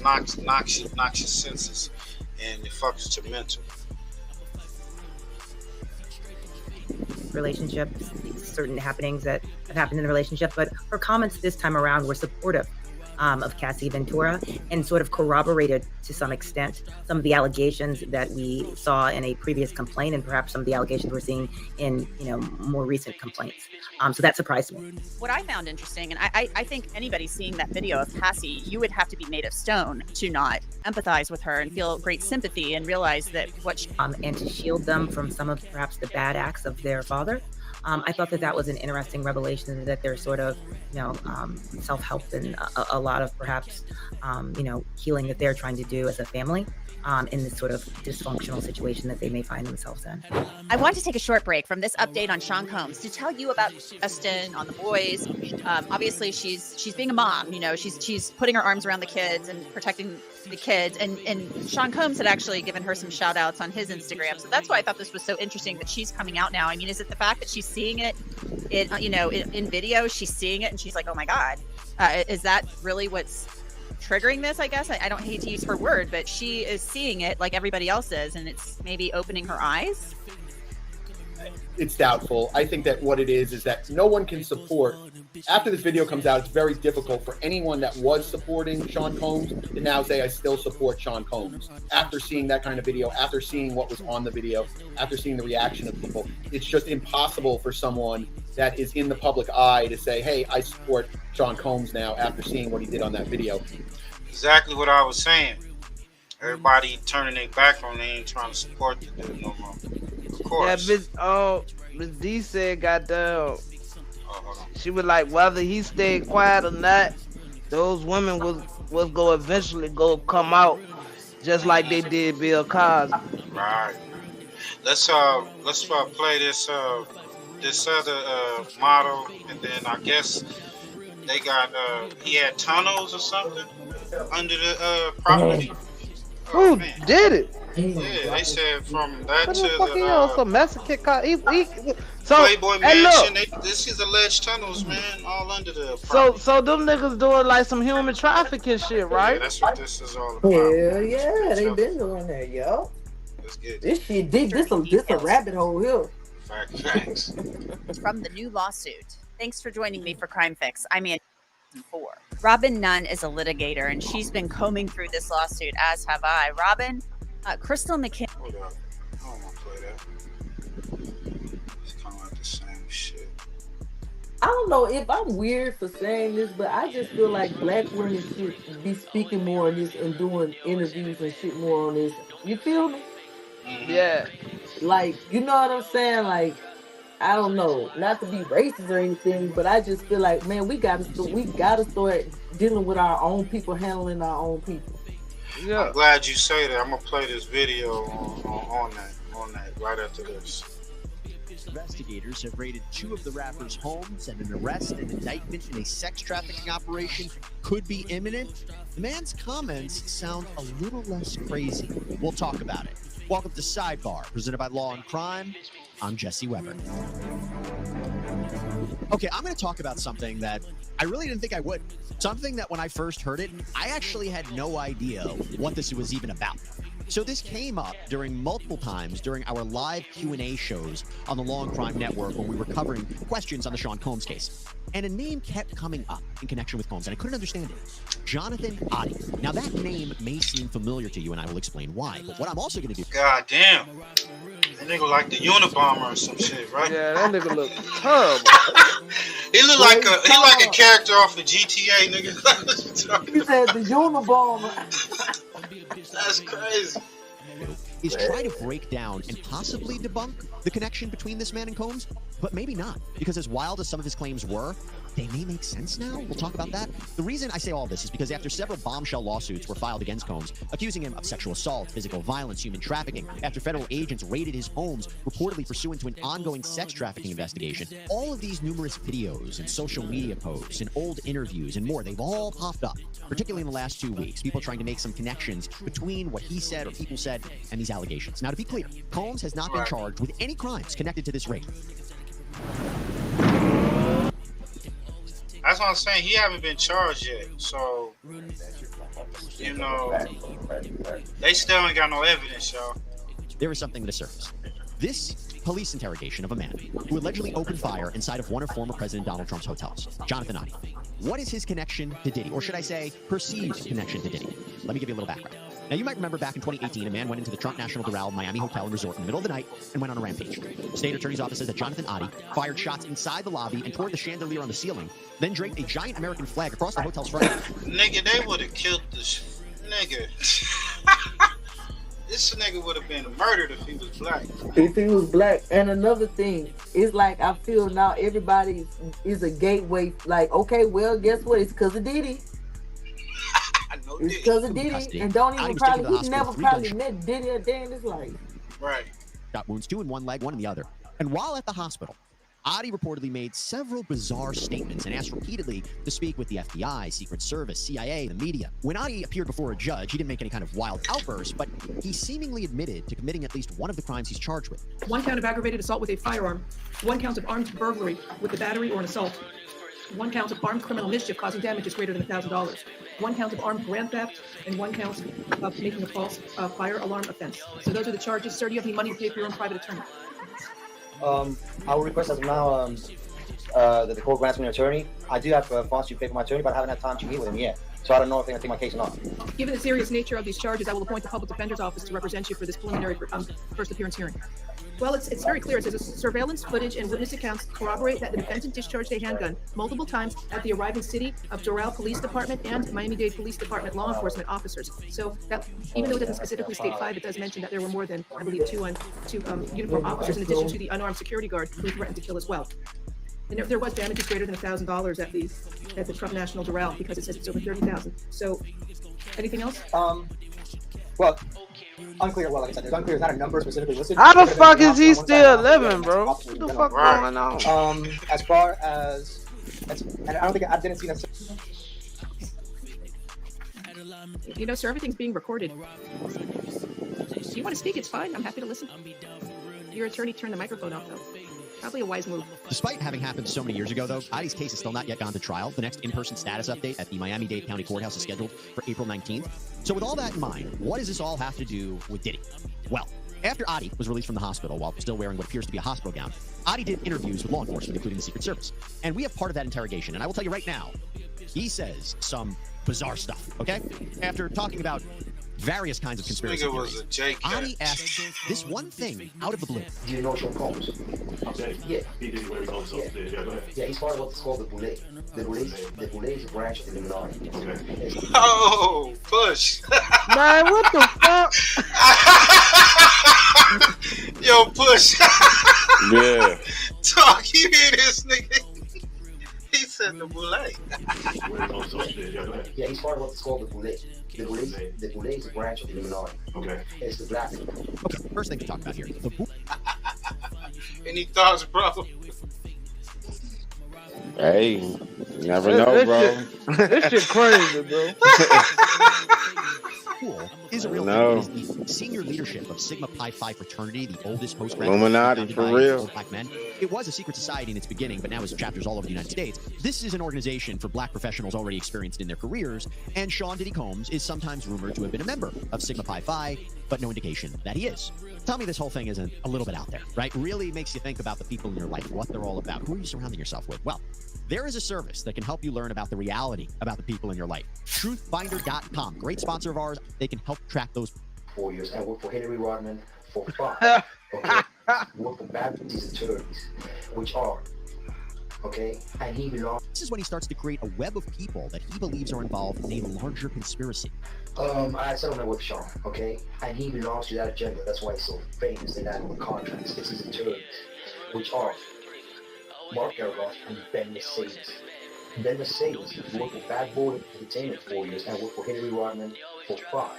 knocks your senses, and it fucks with your mental. Relationships, certain happenings that have happened in the relationship, but her comments this time around were supportive of Cassie Ventura and sort of corroborated to some extent some of the allegations that we saw in a previous complaint, and perhaps some of the allegations we're seeing in more recent complaints. So that surprised me. What I found interesting, and I think anybody seeing that video of Cassie, you would have to be made of stone to not empathize with her and feel great sympathy and realize that what she and to shield them from some of perhaps the bad acts of their father. I thought that was an interesting revelation, that they're sort of, self-help and a lot of perhaps, healing that they're trying to do as a family in this sort of dysfunctional situation that they may find themselves in. I want to take a short break from this update on Sean Combs to tell you about Justin on The Boys. Obviously, she's being a mom. She's putting her arms around the kids and protecting the kids. And Sean Combs had actually given her some shout outs on his Instagram. So that's why I thought this was so interesting that she's coming out now. I mean, is it the fact that she's seeing it in video? She's seeing it and she's like, oh my God, is that really what's triggering this? I guess I don't hate to use her word, but she is seeing it like everybody else is, and it's maybe opening her eyes. It's doubtful. I think that what it is that no one can support. After this video comes out, it's very difficult for anyone that was supporting Sean Combs to now say, I still support Sean Combs. After seeing that kind of video, after seeing what was on the video, after seeing the reaction of people, it's just impossible for someone that is in the public eye to say, hey, I support Sean Combs now after seeing what he did on that video. Exactly what I was saying. Everybody turning their back on, they ain't trying to support the dude no more. Of course. Yeah, Miss D said, goddamn, she was like, whether he stayed quiet or not, those women was go eventually come out, just like they did Bill Cosby. Right. Let's play this other model, and then I guess they got he had tunnels or something under the property. Who did it? Yeah, they said from that to some Mexican car. So Playboy hey, Mansion. look. This is alleged tunnels, man, all under the property. So them niggas doing like some human trafficking shit, right? Yeah, that's what this is all about. Hell yeah, they been doing that, yo. Let's get this shit deep. This a rabbit hole here. Facts. From the new lawsuit. Thanks for joining me for Crime Fix. I'm Ann. Robin Nunn is a litigator, and she's been combing through this lawsuit, as have I. Robin, Crystal McKinney. Hold up. I don't want to play that. It's kind of like the same shit. I don't know if I'm weird for saying this, but I just feel like black women should be speaking more on this and doing interviews and shit more on this. You feel me? Yeah. Like, you know what I'm saying? Like, I don't know, not to be racist or anything, but I just feel like, man, we gotta start dealing with our own people, handling our own people. Yeah. I'm glad you say that. I'm gonna play this video on that right after this. Investigators have raided 2 of the rapper's homes, and an arrest and indictment in a sex trafficking operation could be imminent. The man's comments sound a little less crazy. We'll talk about it. Welcome to Sidebar, presented by Law and Crime. I'm Jesse Weber. Okay, I'm going to talk about something that I really didn't think I would. Something that when I first heard it, I actually had no idea what this was even about. So this came up during multiple times during our live Q&A shows on the Law and Crime Network when we were covering questions on the Sean Combs case. And a name kept coming up in connection with Combs, and I couldn't understand it. Jonathan Oddie. Now that name may seem familiar to you, and I will explain why. But what I'm also going to do... God damn. That nigga like the Unabomber or some shit, right? Yeah, that nigga look terrible. He look like a character off of GTA, nigga. He said the Unabomber. That's crazy. Is try to break down and possibly debunk the connection between this man and Combs, but maybe not, because as wild as some of his claims were, they may make sense now. We'll talk about that. The reason I say all this is because after several bombshell lawsuits were filed against Combs, accusing him of sexual assault, physical violence, human trafficking, after federal agents raided his homes, reportedly pursuant to an ongoing sex trafficking investigation, all of these numerous videos and social media posts and old interviews and more, they've all popped up, particularly in the last 2 weeks, people trying to make some connections between what he said or people said and these allegations. Now, to be clear, Combs has not been charged with any crimes connected to this raid. That's what I'm saying. He haven't been charged yet. So, you know, they still ain't got no evidence, y'all. There is something that has surfaced. This police interrogation of a man who allegedly opened fire inside of one of former President Donald Trump's hotels, Jonathan Oddie. What is his connection to Diddy? Or should I say, perceived connection to Diddy? Let me give you a little background. Now, you might remember back in 2018, a man went into the Trump National Doral Miami Hotel and Resort in the middle of the night and went on a rampage. The state attorney's office says that Jonathan Oddie fired shots inside the lobby and toward the chandelier on the ceiling, then draped a giant American flag across the hotel's front. Nigga, they would have killed this nigga. This nigga would have been murdered if he was black. If he was black. And another thing, it's like I feel now everybody is a gateway. Like, okay, well, guess what? It's because of Diddy. It's because of Diddy. And don't even probably, he never probably met Diddy a day in his life. Right. Got wounds, 2 in one leg, 1 in the other. And while at the hospital, Oddie reportedly made several bizarre statements and asked repeatedly to speak with the FBI, Secret Service, CIA, the media. When Oddie appeared before a judge, he didn't make any kind of wild outburst, but he seemingly admitted to committing at least one of the crimes he's charged with. 1 count of aggravated assault with a firearm, 1 count of armed burglary with a battery or an assault, 1 count of armed criminal mischief causing damages greater than $1,000, 1 count of armed grand theft, and 1 count of making a false fire alarm offense. So those are the charges. Sir, do you have any money to pay for your own private attorney? I will request as of now that the court grants me an attorney. I do have funds to pay for my attorney, but I haven't had time to meet with him yet. So I don't know if they're going to take my case or not. Given the serious nature of these charges, I will appoint the public defender's office to represent you for this preliminary first appearance hearing. Well, it's very clear. It says surveillance footage and witness accounts corroborate that the defendant discharged a handgun multiple times at the arriving city of Doral Police Department and Miami-Dade Police Department law enforcement officers. So that, even though it doesn't specifically state 5, it does mention that there were more than, I believe, two uniformed officers in addition to the unarmed security guard who threatened to kill as well. And there was damages greater than $1,000 at the Trump National Doral because it says it's over $30,000. So, anything else? Well, unclear. Well, like I said, it's unclear. It's not a number specifically listed. How the fuck is he still living, bro? What the fuck going on? As far as, and I don't think I didn't see necessarily. You know, sir, everything's being recorded. Do you want to speak? It's fine. I'm happy to listen. Your attorney turned the microphone off, though. Probably a wise move. Despite having happened so many years ago, though, Oddie's case has still not yet gone to trial. The next in-person status update at the Miami-Dade County Courthouse is scheduled for April 19th. So with all that in mind, what does this all have to do with Diddy? Well, after Oddie was released from the hospital while still wearing what appears to be a hospital gown, Oddie did interviews with law enforcement, including the Secret Service. And we have part of that interrogation. And I will tell you right now, he says some bizarre stuff, okay? After talking about various kinds of conspiracy theories, Oddie asked this one thing out of the blue. Do you know Sean Combs? Yeah. Yeah, he's part of what's called the Boulay. The Boulay is a branch of the Illuminati. Okay. Oh, push. Man, what the fuck? Yo, push. Yeah. Talk, you hear this nigga? He said the Boulay. Yeah, he's part of what's called the Boulay. The Boulay is a branch of the Illuminati. Okay. It's the black. Okay, first thing to talk about here. Any thoughts, bro? Hey, you never know, bro. This shit crazy, bro. cool is a real No. thing. It is the senior leadership of Sigma Pi Phi fraternity, the oldest postgraduate Illuminati, founded for by real. old black men. It was a secret society in its beginning, but now has chapters all over the United States. This is an organization for black professionals already experienced in their careers, and Sean Diddy Combs is sometimes rumored to have been a member of Sigma Pi Phi, but no indication that he is. Tell me this whole thing isn't a little bit out there, right? Really makes you think about the people in your life, what they're all about. Who are you surrounding yourself with? Well, there is a service that can help you learn about the reality about the people in your life. Truthfinder.com, great sponsor of ours. They can help track those 4 years. I worked for Hillary Rodman for 5. Okay? Worked for Baptist attorneys, which are, okay? And he belongs. This is when he starts to create a web of people that he believes are involved in a larger conspiracy. I settlement with Sean, okay? And he belongs to that agenda. That's why he's so famous in that with contracts. It's his attorneys, which are Mark Aragon and Ben Mercedes. Ben Mercedes worked for Bad Boy Entertainment 4 years and worked for Hillary Rodman for 5.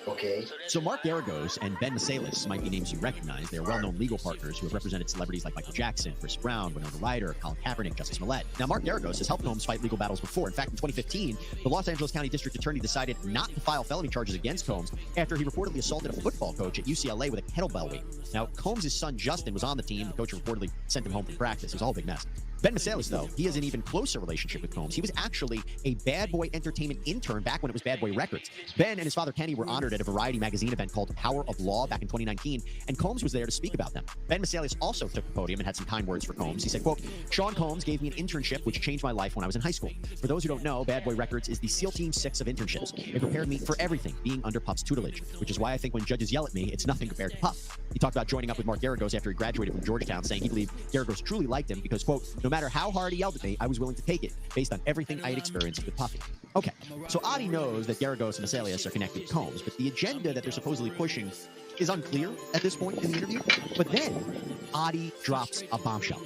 Okay. So Mark Garagos and Ben Masalis might be names you recognize. They're well-known legal partners who have represented celebrities like Michael Jackson, Chris Brown, Winona Ryder, Colin Kaepernick, Justice Millett. Now, Mark Garagos has helped Combs fight legal battles before. In fact, in 2015, the Los Angeles County District Attorney decided not to file felony charges against Combs after he reportedly assaulted a football coach at UCLA with a kettlebell weight. Now, Combs' son Justin was on the team. The coach reportedly sent him home from practice. It was all a big mess. Ben Masalis, though, he has an even closer relationship with Combs. He was actually a Bad Boy Entertainment intern back when it was Bad Boy Records. Ben and his father Kenny were honored at a Variety magazine event called Power of Law back in 2019, and Combs was there to speak about them. Ben Masalis also took the podium and had some kind words for Combs. He said, quote, Sean Combs gave me an internship which changed my life when I was in high school. For those who don't know, Bad Boy Records is the SEAL Team 6 of internships. It prepared me for everything being under Puff's tutelage, which is why I think when judges yell at me, it's nothing compared to Puff. He talked about joining up with Mark Garagos after he graduated from Georgetown, saying he believed Garagos truly liked him because, quote, no matter how hard he yelled at me, I was willing to take it based on everything I had experienced with Puffy. Okay, so Adi knows that Garagos and Masalis are connected to Combs, but the agenda that they're supposedly pushing is unclear at this point in the interview. But then Adi drops a bombshell.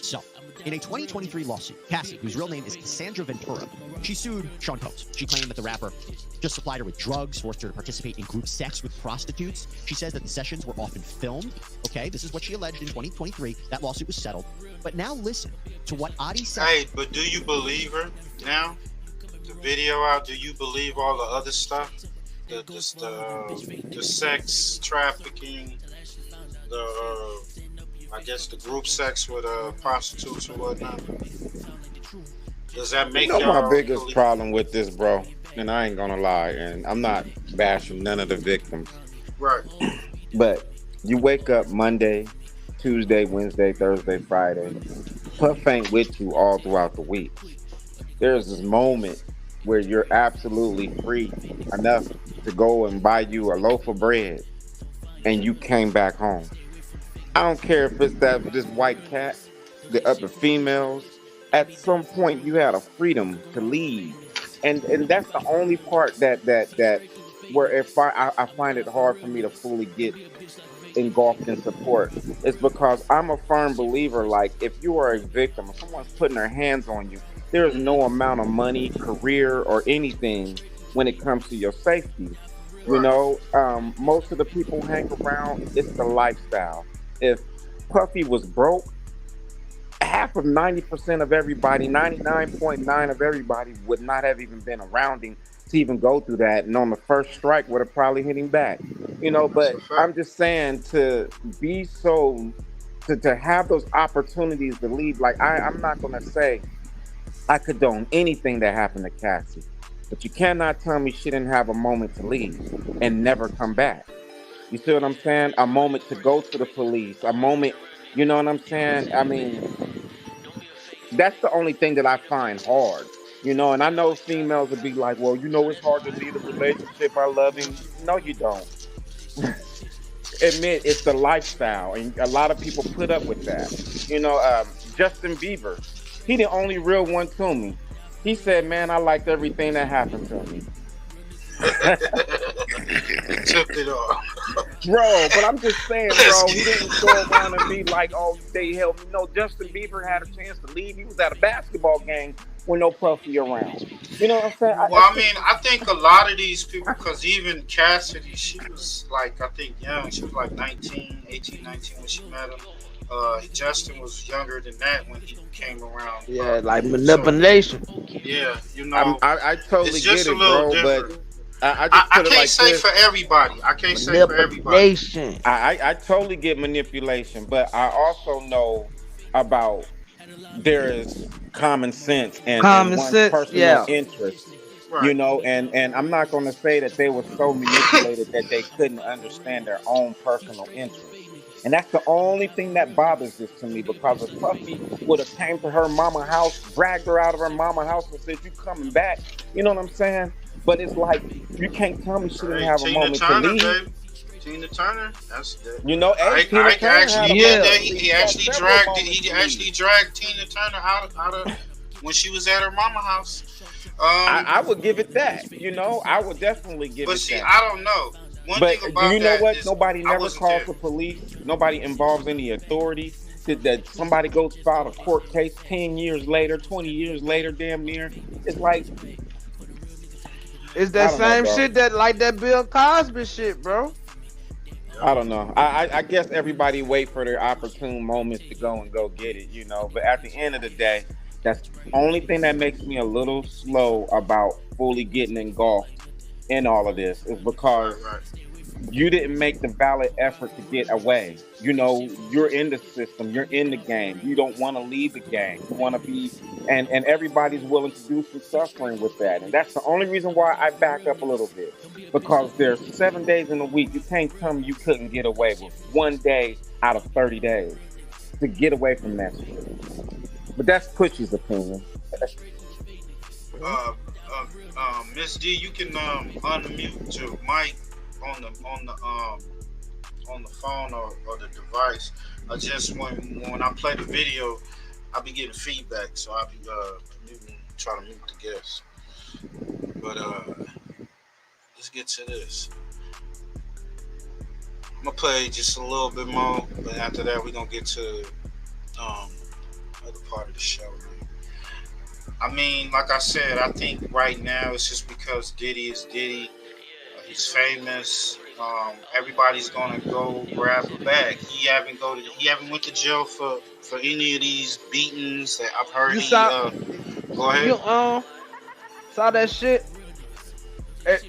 So, in a 2023 lawsuit, Cassie, whose real name is Cassandra Ventura, she sued Sean Combs. She claimed that the rapper just supplied her with drugs, forced her to participate in group sex with prostitutes. She says that the sessions were often filmed. Okay, this is what she alleged in 2023. That lawsuit was settled. But now listen to what Adi said. Hey, but do you believe her now? The video out, do you believe all the other stuff? The sex trafficking, I guess the group sex with prostitutes and whatnot. Does that make my biggest problem with this, bro, and I ain't gonna lie, and I'm not bashing none of the victims. Right. But you wake up Monday, Tuesday, Wednesday, Thursday, Friday. Puff ain't with you all throughout the week. There's this moment where you're absolutely free enough to go and buy you a loaf of bread, and you came back home. I don't care if it's this white cat, the other females. At some point, you had a freedom to leave, and that's the only part that where if I find it hard for me to fully get engulfed in support. It's because I'm a firm believer. Like, if you are a victim, if someone's putting their hands on you, there is no amount of money, career, or anything when it comes to your safety. You know, most of the people who hang around, it's the lifestyle. If Puffy was broke, half of 90% of everybody, 99.9 of everybody would not have even been around him to even go through that. And on the first strike would have probably hit him back. You know, but I'm just saying, to be so, to have those opportunities to leave, like I'm not going to say I condone anything that happened to Cassie, but you cannot tell me she didn't have a moment to leave and never come back. You see what I'm saying? A moment to go to the police, a moment, you know what I'm saying? I mean, that's the only thing that I find hard, you know, and I know females would be like, well, you know, it's hard to leave a relationship. I love him. No, you don't. Admit it's the lifestyle, and a lot of people put up with that. You know, Justin Bieber, he the only real one to me. He said, man, I liked everything that happened to me. Took it off. Bro, but I'm just saying, bro, he didn't go around and be like, oh, they helped me. No, Justin Bieber had a chance to leave. He was at a basketball game with no Puffy around. You know what I'm saying? Well, I mean, I think a lot of these people, because even Cassidy, she was like, I think young. She was like 18, 19 when she met him. Justin was younger than that when he came around. Yeah, like manipulation. So, yeah, you know. I totally it's just get it, a little bro, different. I just put it can't like say this. for everybody. I can't say for everybody. Manipulation. I totally get manipulation, but I also know about there is common sense and Common one's sense, personal yeah. interest. You Right. know, and I'm not going to say that they were so manipulated that they couldn't understand their own personal interest. And that's the only thing that bothers this to me, because if Puffy would have came to her mama house, dragged her out of her mama house and said, "You coming back?" You know what I'm saying? But it's like, you can't tell me she didn't Hey, have a Tina moment to Turner, leave. baby. Tina Turner. That's the. You know, hey, I Tina Turner had actually a did moment. that. He She had actually several dragged. moments He to actually leave. dragged Tina Turner out of when she was at her mama house. I would give it that. You know, I would definitely give But it see, that. I don't know. One But thing do about you know that what? is Nobody I never wasn't calls there. the police. Nobody involves any authority. That somebody goes file a court case 10 years later, 20 years later, damn near. It's like, It's I that don't know, same bro. shit that like that Bill Cosby shit, bro. I don't know. I guess everybody wait for their opportune moments to go and go get it, you know. But at the end of the day, that's the only thing that makes me a little slow about fully getting engulfed in all of this, is because Right. you didn't make the valid effort to get away. You know, you're in the system, you're in the game. You don't want to leave the game. You want to be, and everybody's willing to do some suffering with that. And that's the only reason why I back up a little bit. Because there's 7 days in a week. You can't tell me you couldn't get away with 1 day out of 30 days to get away from that shit. But that's Pushy's opinion. Miss D, you can unmute your mic on the phone or the device. I just when I play the video, I'll be getting feedback, so I'll be trying to mute the guests. But let's get to this. I'm gonna play just a little bit more, but after that we're gonna get to other part of the show. I mean, like I said, I think right now it's just because Diddy is Diddy. He's famous. Everybody's gonna go grab a bag. He haven't went to jail for any of these beatings that I've heard. You saw? Go ahead. You saw that shit?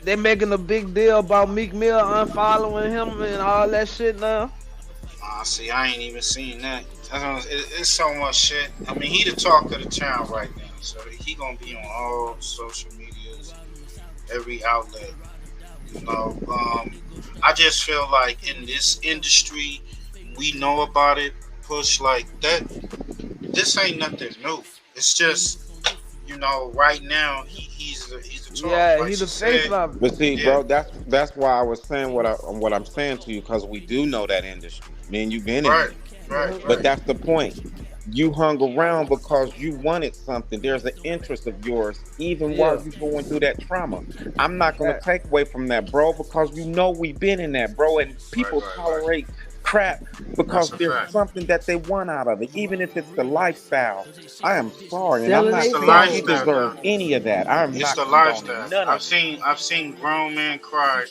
They making a big deal about Meek Mill unfollowing him and all that shit now. See, I ain't even seen that. It's so much shit. I mean, he the talk of the town right now, so he gonna be on all social medias, every outlet. You know, I just feel like in this industry, we know about it. Push like that. This ain't nothing new. It's just, you know, right now he's the talk. Yeah, like he's the she face said. of it. But see, bro, that's why I was saying what I'm saying to you, because we do know that industry. Me and you've been in it. Right. But that's the point. You hung around because you wanted something. There's an interest of yours, even while you're going through that trauma. I'm not going to take away from that, bro, because you know we've been in that, bro. And people tolerate crap because there's something that they want out of it, even if it's the lifestyle. I am sorry, and I'm not saying you deserve any of that. I'm It's not the condoning lifestyle. none of it. I've seen grown men cry,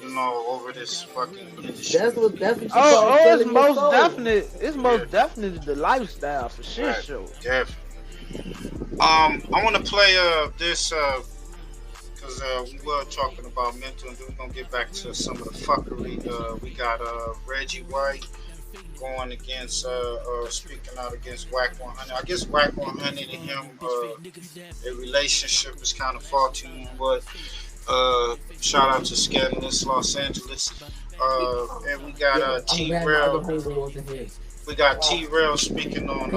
you know, over this fucking industry. That's what you Oh, it's selling your most soul. definite. It's most definitely the lifestyle for shit Right. show. Definitely. I want to play this because we were talking about mental, and then we're gonna get back to some of the fuckery. We got Reggie White going against speaking out against Whack 100. I guess Whack 100 and him, their relationship is kind of faulty, but shout out to Scandalous Los Angeles. And we got T-Rail. We got T-Rail speaking on.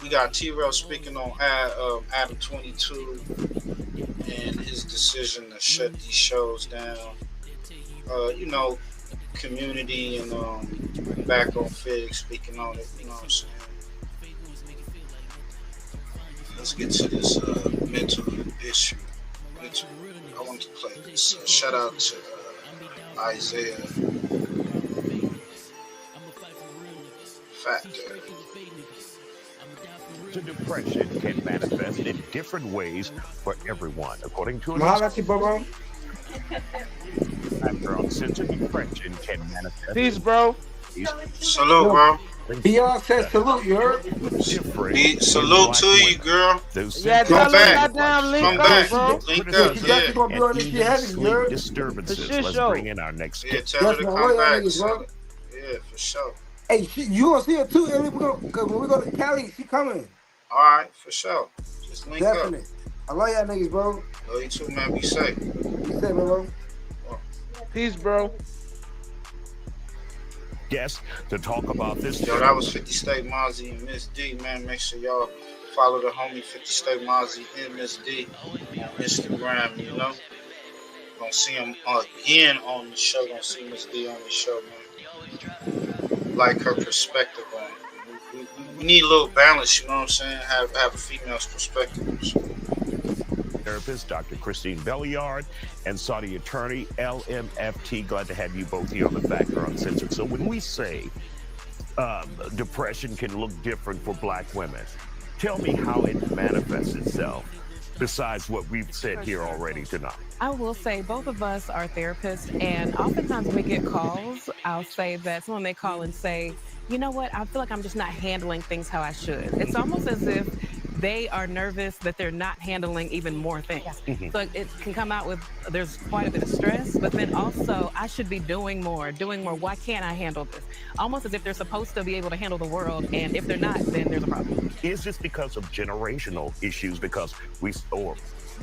We got T-Rail speaking on Adam 22 and his decision to shut these shows down. You know, Community and Back on Fig speaking on it. You know what I'm saying? Let's get to this mental issue. I want to play this. Shout out to Isaiah Factor. Depression can manifest in different ways for everyone, according to Bro. Factor on Center, depression can manifest. Peace, bro. Salute, bro. Y'all said salute, you heard? Salute to you, girl. Yeah, Come tell her back. goddamn link Come up, back. bro. Link Yeah, up, she yeah. definitely gonna be on this shit heavy, you heard? Disturbances. For Let's sure. bring in our next Yeah, guest. tell her to Definitely, come y'all back. niggas, bro. Yeah, for sure. Hey, you gonna see her too, Illy? Cause when we go to Cali, she coming. All right, for sure. Just link Definitely. up. I love y'all niggas, bro. Love you too, man. Be safe. Be safe, bro. Peace, bro. Guest to talk about this. Yo, that was 50 State Mozzie and Miss D, man. Make sure y'all follow the homie 50 State Mozzie and Miss D on Instagram, you know. Gonna see him again on the show. Gonna see Miss D on the show, man. Like her perspective on it. We need a little balance, you know what I'm saying? Have a female's perspective. Therapist, Dr. Christine Belliard, and Saudi attorney, LMFT. Glad to have you both here on the Background Uncensored. So when we say depression can look different for Black women, tell me how it manifests itself, besides what we've said here already tonight. I will say both of us are therapists, and oftentimes when we get calls, I'll say that someone may call and say, you know what, I feel like I'm just not handling things how I should. It's almost as if they are nervous that they're not handling even more things. So it can come out with, there's quite a bit of stress, but then also I should be doing more. Why can't I handle this? Almost as if they're supposed to be able to handle the world, and if they're not, then there's a problem. Is this because of generational issues? Because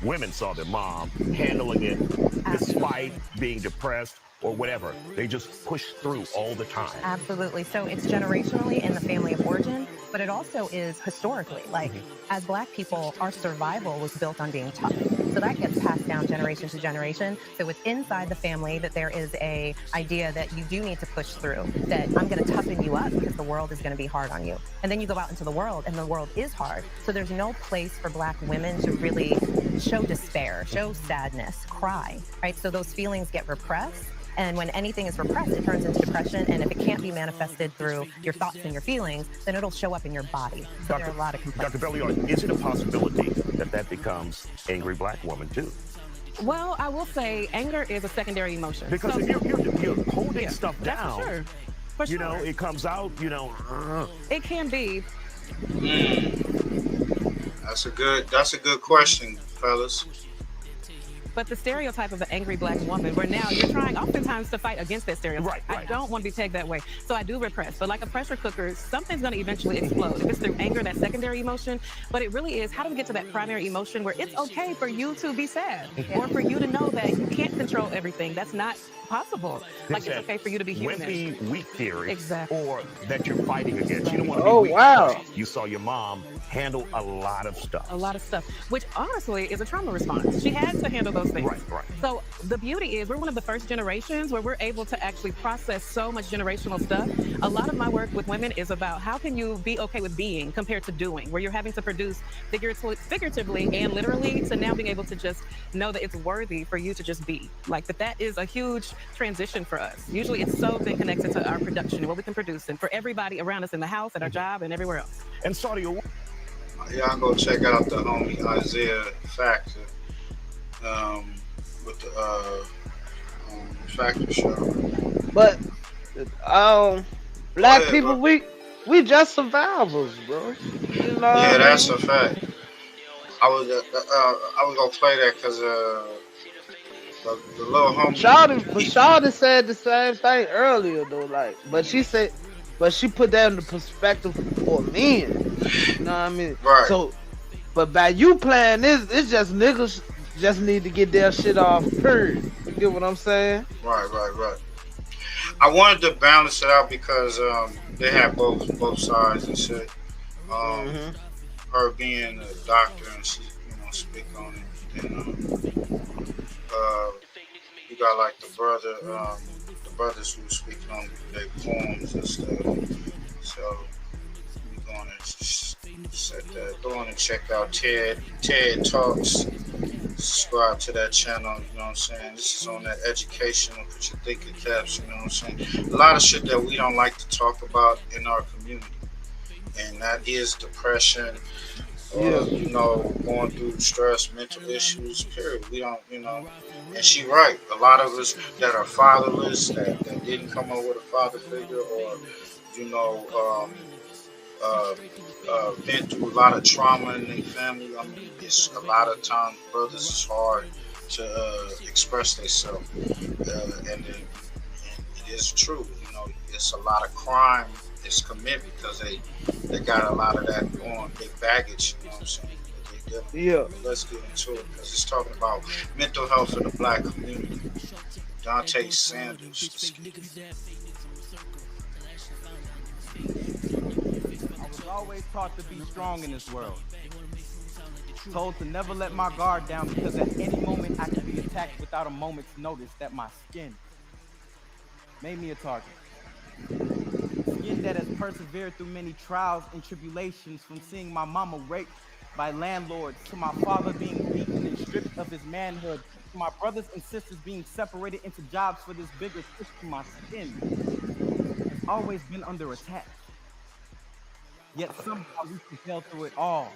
women saw their mom handling it despite being depressed or whatever. They just push through all the time. Absolutely. So it's generationally in the family of origin, but it also is historically. Like, as Black people, our survival was built on being tough. So that gets passed down generation to generation. So it's inside the family that there is a idea that you do need to push through, that I'm going to toughen you up because the world is going to be hard on you. And then you go out into the world and the world is hard. So there's no place for Black women to really show despair, show sadness, cry, right? So those feelings get repressed. And when anything is repressed, it turns into depression. And if it can't be manifested through your thoughts and your feelings, then it'll show up in your body. So there are a lot of Dr. complexities. Belliard, is it a possibility that becomes angry Black woman too? Well, I will say anger is a secondary emotion. Because if you're holding stuff that's down, for sure. For you sure. know, it comes out, you know. It can be. That's a good question, fellas. But the stereotype of the angry Black woman, where now you're trying oftentimes to fight against that stereotype. Right. I don't want to be tagged that way. So I do repress. But like a pressure cooker, something's going to eventually explode. If it's through anger, that secondary emotion. But it really is, how do we get to that primary emotion where it's okay for you to be sad or for you to know that you can't control everything? That's not possible. Like, it's okay for you to be human. Wimpy, weak theory, Exactly. or that you're fighting against. You don't want to Oh, be weak. wow. because You saw your mom handle a lot of stuff. A lot of stuff, which honestly is a trauma response. She had to handle those things. Right. So the beauty is we're one of the first generations where we're able to actually process so much generational stuff. A lot of my work with women is about how can you be okay with being compared to doing, where you're having to produce figuratively and literally, to now being able to just know that it's worthy for you to just be. Like that is a huge transition for us. Usually it's so been connected to our production and what we can produce, and for everybody around us in the house, at our job, and everywhere else. And Saudi, Y'all go check out the homie Isaiah Factor with the Factor show. But Black ahead, people, bro. we just survivors, bro. You know Yeah, what that's I a mean? fact. I was gonna play that because the little homie. Shawty said the same thing earlier though, like, but she put that in the perspective for men. You know what I mean? Right. So, but by you playing this, it's just niggas just need to get their shit off. Period. You get what I'm saying? Right. I wanted to balance it out because they had both sides and shit. Her being a doctor and she, speak on it. And you got like the brothers who speak on their poems and stuff. So we're gonna set that. Go on and check out TED Talks. Subscribe to that channel, you know what I'm saying? This is on that educational, put your thinking caps, you know what I'm saying? A lot of shit that we don't like to talk about in our community. And that is depression, you know, going through stress, mental issues, period. We don't, you know, and she right. A lot of us that are fatherless, that didn't come up with a father figure, or, you know, been through a lot of trauma in their family. I mean, it's a lot of times brothers is hard to express themselves, and it is true. You know, it's a lot of crime is committed because they got a lot of that on their baggage. You know what I'm saying? That they dealing with. But let's get into it because it's talking about mental health in the black community. Dante Sanders. I was always taught to be strong in this world. Told to never let my guard down because at any moment I could be attacked without a moment's notice. That my skin made me a target. Skin that has persevered through many trials and tribulations, from seeing my mama raped by landlords, to my father being beaten and stripped of his manhood, to my brothers and sisters being separated into jobs for this bigger system. My skin has always been under attack. Yet somehow we prevailed through it all.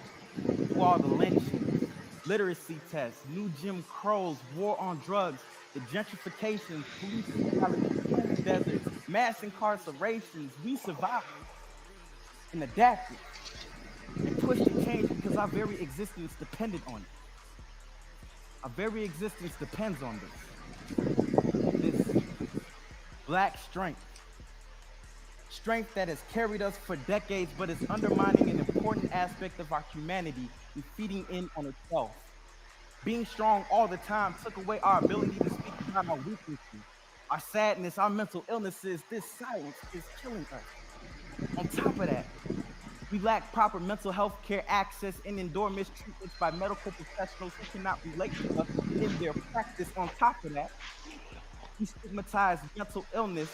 Through all the lynchings, literacy tests, new Jim Crows, war on drugs, the gentrifications, police brutality, deserts, mass incarcerations, we survived and adapted and pushed to change because our very existence depended on it. Our very existence depends on this black strength. Strength that has carried us for decades, but is undermining an important aspect of our humanity and feeding in on itself. Being strong all the time took away our ability to speak about our weaknesses, our sadness, our mental illnesses. This silence is killing us. On top of that, we lack proper mental health care access and endure mistreatments by medical professionals who cannot relate to us in their practice. On top of that, we stigmatize mental illness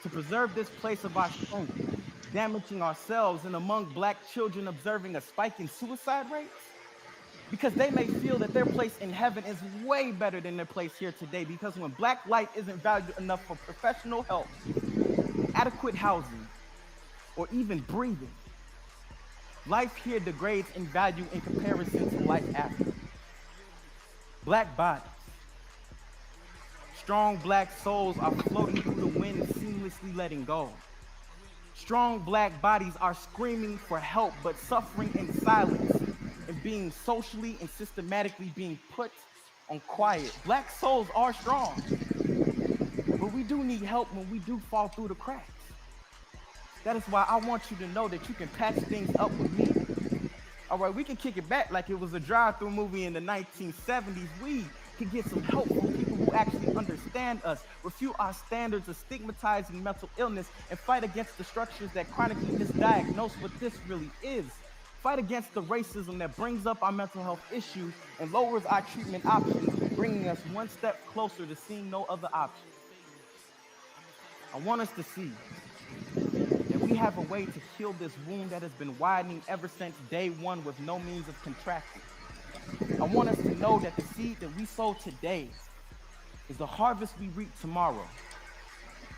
to preserve this place of our strength, damaging ourselves, and among black children observing a spike in suicide rates because they may feel that their place in heaven is way better than their place here today, because when black life isn't valued enough for professional help, adequate housing, or even breathing, life here degrades in value in comparison to life after. Black bodies, strong black souls are floating through the wind, seamlessly letting go. Strong black bodies are screaming for help, but suffering in silence and being socially and systematically being put on quiet. Black souls are strong, but we do need help when we do fall through the cracks. That is why I want you to know that you can patch things up with me. All right, we can kick it back like it was a drive-through movie in the 1970s. We can get some help from people who actually understand us, refute our standards of stigmatizing mental illness, and fight against the structures that chronically misdiagnose what this really is. Fight against the racism that brings up our mental health issues and lowers our treatment options, bringing us one step closer to seeing no other option. I want us to see that we have a way to heal this wound that has been widening ever since day one with no means of contracting. I want us to know that the seed that we sow today is the harvest we reap tomorrow.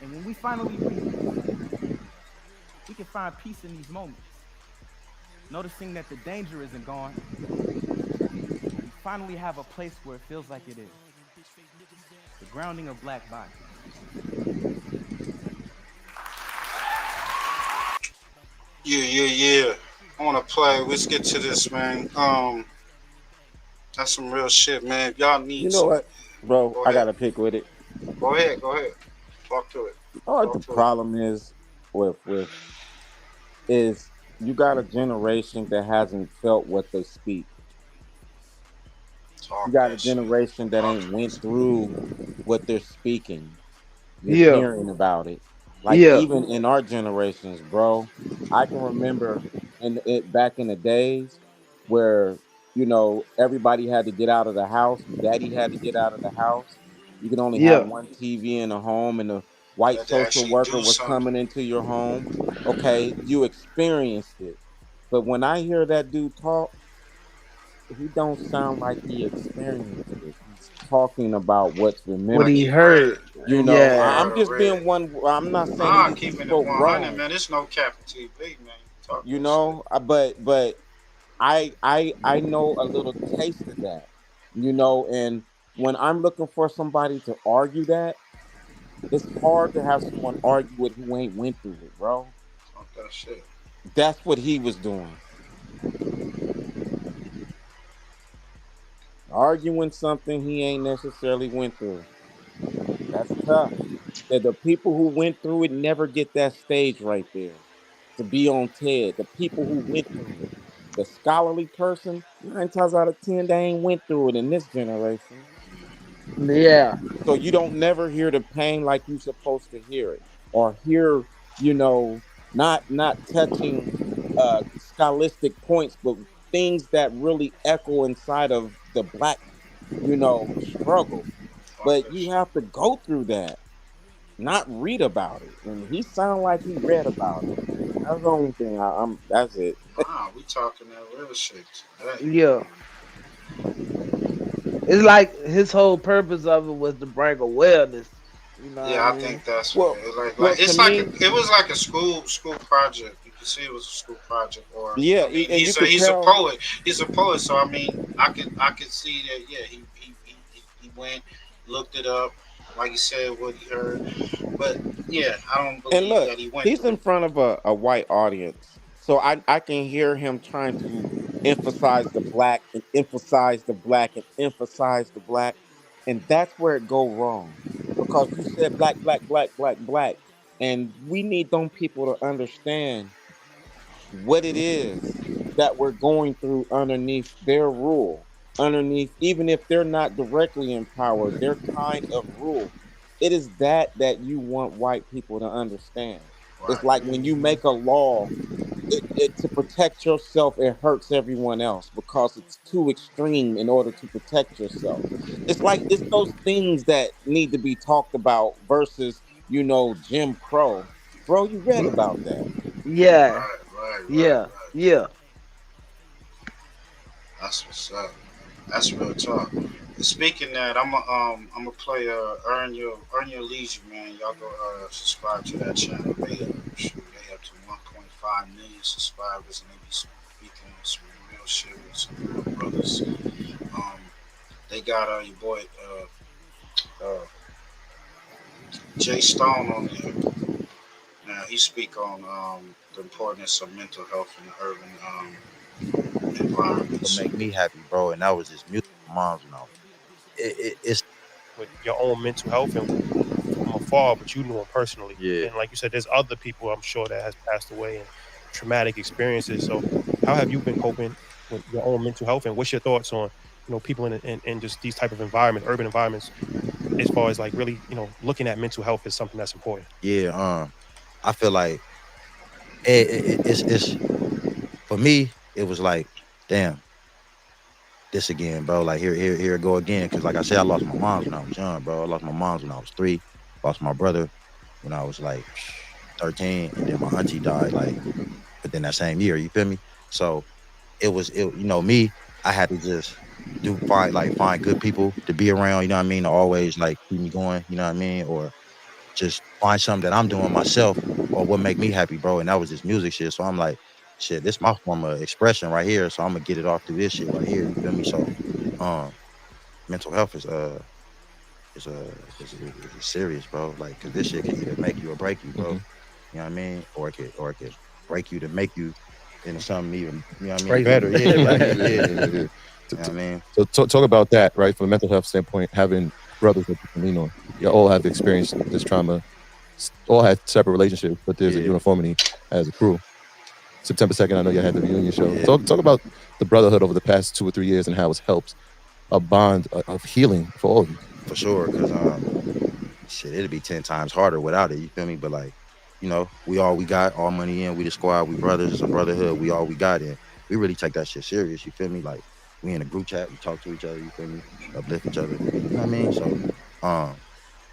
And when we finally reap, we can find peace in these moments, noticing that the danger isn't gone. We finally have a place where it feels like it is. The grounding of black bodies. Yeah. I want to play. Let's get to this, man. That's some real shit, man. Y'all need. You know what, bro? I gotta pick with it. Go ahead. Talk to it. You know what the problem is with is you got a generation that hasn't felt what they speak. You got a generation that ain't went through what they're speaking. You're hearing about it. Like even in our generations, bro, I can remember back in the days where, you know, everybody had to get out of the house. Daddy had to get out of the house. You could only have one TV in the home, and the white social worker was coming into your home. Okay, you experienced it. But when I hear that dude talk, he don't sound like he experienced it. He's talking about what's remembered. What he heard. You know, I'm just being one. I'm not saying he's keeping it so 100, wrong. man. It's no CAPP'N TV, man. You know, but I know a little taste of that, and when I'm looking for somebody to argue that, it's hard to have someone argue with who ain't went through it, bro. Talk that shit. That's what he was doing. Arguing something he ain't necessarily went through. That's tough. The people who went through it never get that stage right there to be on TED. The people who went through it. The scholarly person, 9 times out of 10, they ain't went through it in this generation. Yeah. So you don't never hear the pain like you supposed to hear it. Or hear, not touching scholastic points, but things that really echo inside of the black, struggle. Talk But that you shit. have to go through that, not read about it. And he sounded like he read about it. That's the only thing. That's it. Nah, we talking that real shit today. Yeah. It's like his whole purpose of it was to bring awareness. You know what I Yeah, I mean? think that's what Well, it like. to It's like me, it was like a school project. You can see it was a school project, or yeah, I mean, and you he's a could he's a tell. poet. He's a poet, so I mean, I could see that. Yeah, he went, looked it up, like he said what he heard. But yeah, I don't And believe look, that he went he's through in it. front of a white audience. So I can hear him trying to emphasize the black and emphasize the black and emphasize the black. And that's where it go wrong. Because you said black, black, black, black, black. And we need them people to understand what it is that we're going through underneath their rule, underneath, even if they're not directly empowered, their kind of rule. It is that you want white people to understand. It's Right. like when you make a law, it to protect yourself, it hurts everyone else because it's too extreme in order to protect yourself. It's those things that need to be talked about versus, Jim Crow. Bro, you read about that. Yeah. Right. Yeah. Yeah. That's what's up. That's real talk. Speaking that, I'm gonna play Earn Your Leisure, man. Y'all go subscribe to that channel. They up to 1.5 million subscribers, and they be speaking on some real shit with some real brothers. Um, they got your boy Jay Stone on there. Now he speak on the importance of mental health in the urban environments. Make me happy, bro. And that was just music. Mom's when I was. It's with your own mental health and from afar, but you knew him personally. yeah. And like you said, there's other people I'm sure that has passed away and traumatic experiences. So how have you been coping with your own mental health, and what's your thoughts on people in just these type of environments, urban environments, as far as like really looking at mental health as something that's important? Yeah. I feel like it's for me. It was like, damn, this again, bro. Like here it go again. Cause like I said, I lost my mom when I was young, bro. I lost my mom when I was 3. Lost my brother when I was like 13, and then my auntie died like within that same year. You feel me? So me. I had to just find good people to be around. You know what I mean? To always like keep me going. You know what I mean? Or just find something that I'm doing myself or what make me happy, bro. And that was just music shit. So I'm like, shit, this my form of expression right here. So I'm gonna get it off through this shit right here. You feel me? So, um, mental health is serious, bro. Like, cause this shit can either make you or break you, bro. You know what I mean? Or it could break you to make you into something even, Crazy. better. Yeah, like, yeah. Yeah. You know what I mean? So talk about that, right? From a mental health standpoint, having brothers that you can lean on. You all have experienced this trauma, all had separate relationships, but there's a uniformity as a crew. September 2nd, I know you had the reunion show. Yeah. Talk about the brotherhood over the past 2 or 3 years and how it's helped a bond of healing for all of you. For sure, cause shit, it'd be 10 times harder without it. You feel me? But like, we all we got, all money in, we the squad, we brothers, it's a brotherhood, we all we got in. We really take that shit serious, you feel me? Like, we in a group chat, we talk to each other, you feel me? Uplift each other. You know what I mean? So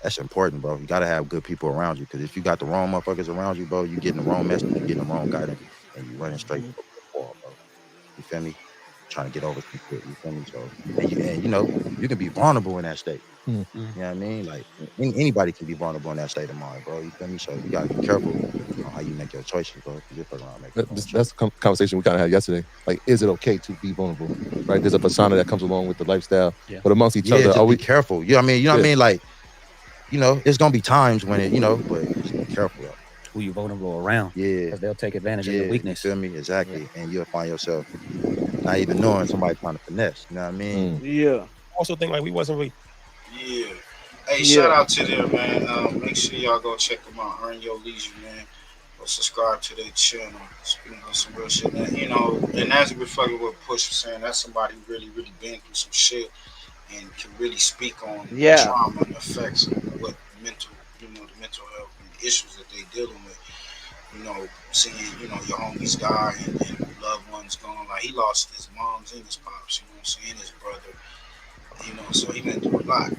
that's important, bro. You gotta have good people around you. Cause if you got the wrong motherfuckers around you, bro, you getting the wrong message, you getting the wrong guidance, and you running straight for the wall, bro. You feel me? trying to get over some shit. You feel me? So, and you know, you can be vulnerable in that state. You know what I mean? Like anybody can be vulnerable in that state of mind, bro. You feel me? So you gotta be careful on how you make your choices, bro. Because you're fucking around making That's the conversation we kind of had yesterday. Like, is it okay to be vulnerable? Right? There's a persona that comes along with the lifestyle, but amongst each other, just are be we careful? You know what I mean? You know what I mean? Like, you know, there's gonna be times when it, you know, but just be careful though. Who you vulnerable around? Yeah, because they'll take advantage of your weakness. You feel me? Exactly, and you'll find yourself not even knowing somebody trying to finesse. You know what I mean? Yeah. Also think like we wasn't really. Yeah. Hey, shout out to them, man. Make sure y'all go check them out. Earn Your Leisure, man. Go subscribe to their channel. Speaking of some real shit, man. You know, and that's reflecting what Push was saying. That's somebody really, really been through some shit and can really speak on trauma and effects of what mental, you know, the mental health and issues that they dealing with. You know, seeing, you know, your homies die and loved ones gone. Like, he lost his moms and his pops, you know what I'm saying, his brother. You know, so he been through a lot.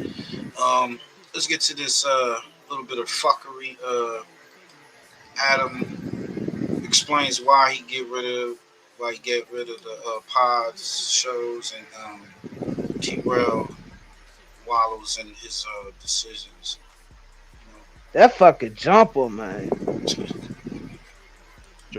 Let's get to this little bit of fuckery. Adam explains why he get rid of the pods shows, and T-Rail wallows in his decisions. You know. That fucking jumper, man.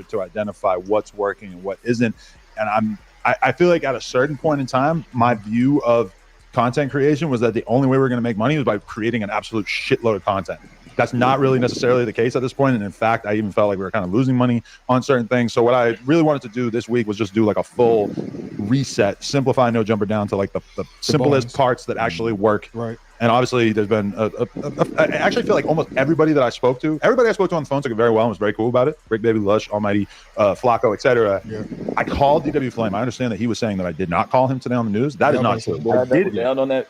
To identify what's working and what isn't, and I feel like at a certain point in time, my view of content creation was that the only way we were going to make money was by creating an absolute shitload of content. That's not really necessarily the case at this point. And in fact, I even felt like we were kind of losing money on certain things. So what I really wanted to do this week was just do like a full reset, simplify No Jumper down to like the simplest parts that actually work. Right. And obviously there's been, I actually feel like almost everybody that I spoke to on the phone took it very well and was very cool about it. Rick Baby, Lush, Almighty, Flacco, etc. Yeah. I called DW Flame. I understand that he was saying that I did not call him today on the news. That is not true. I doubled down on that.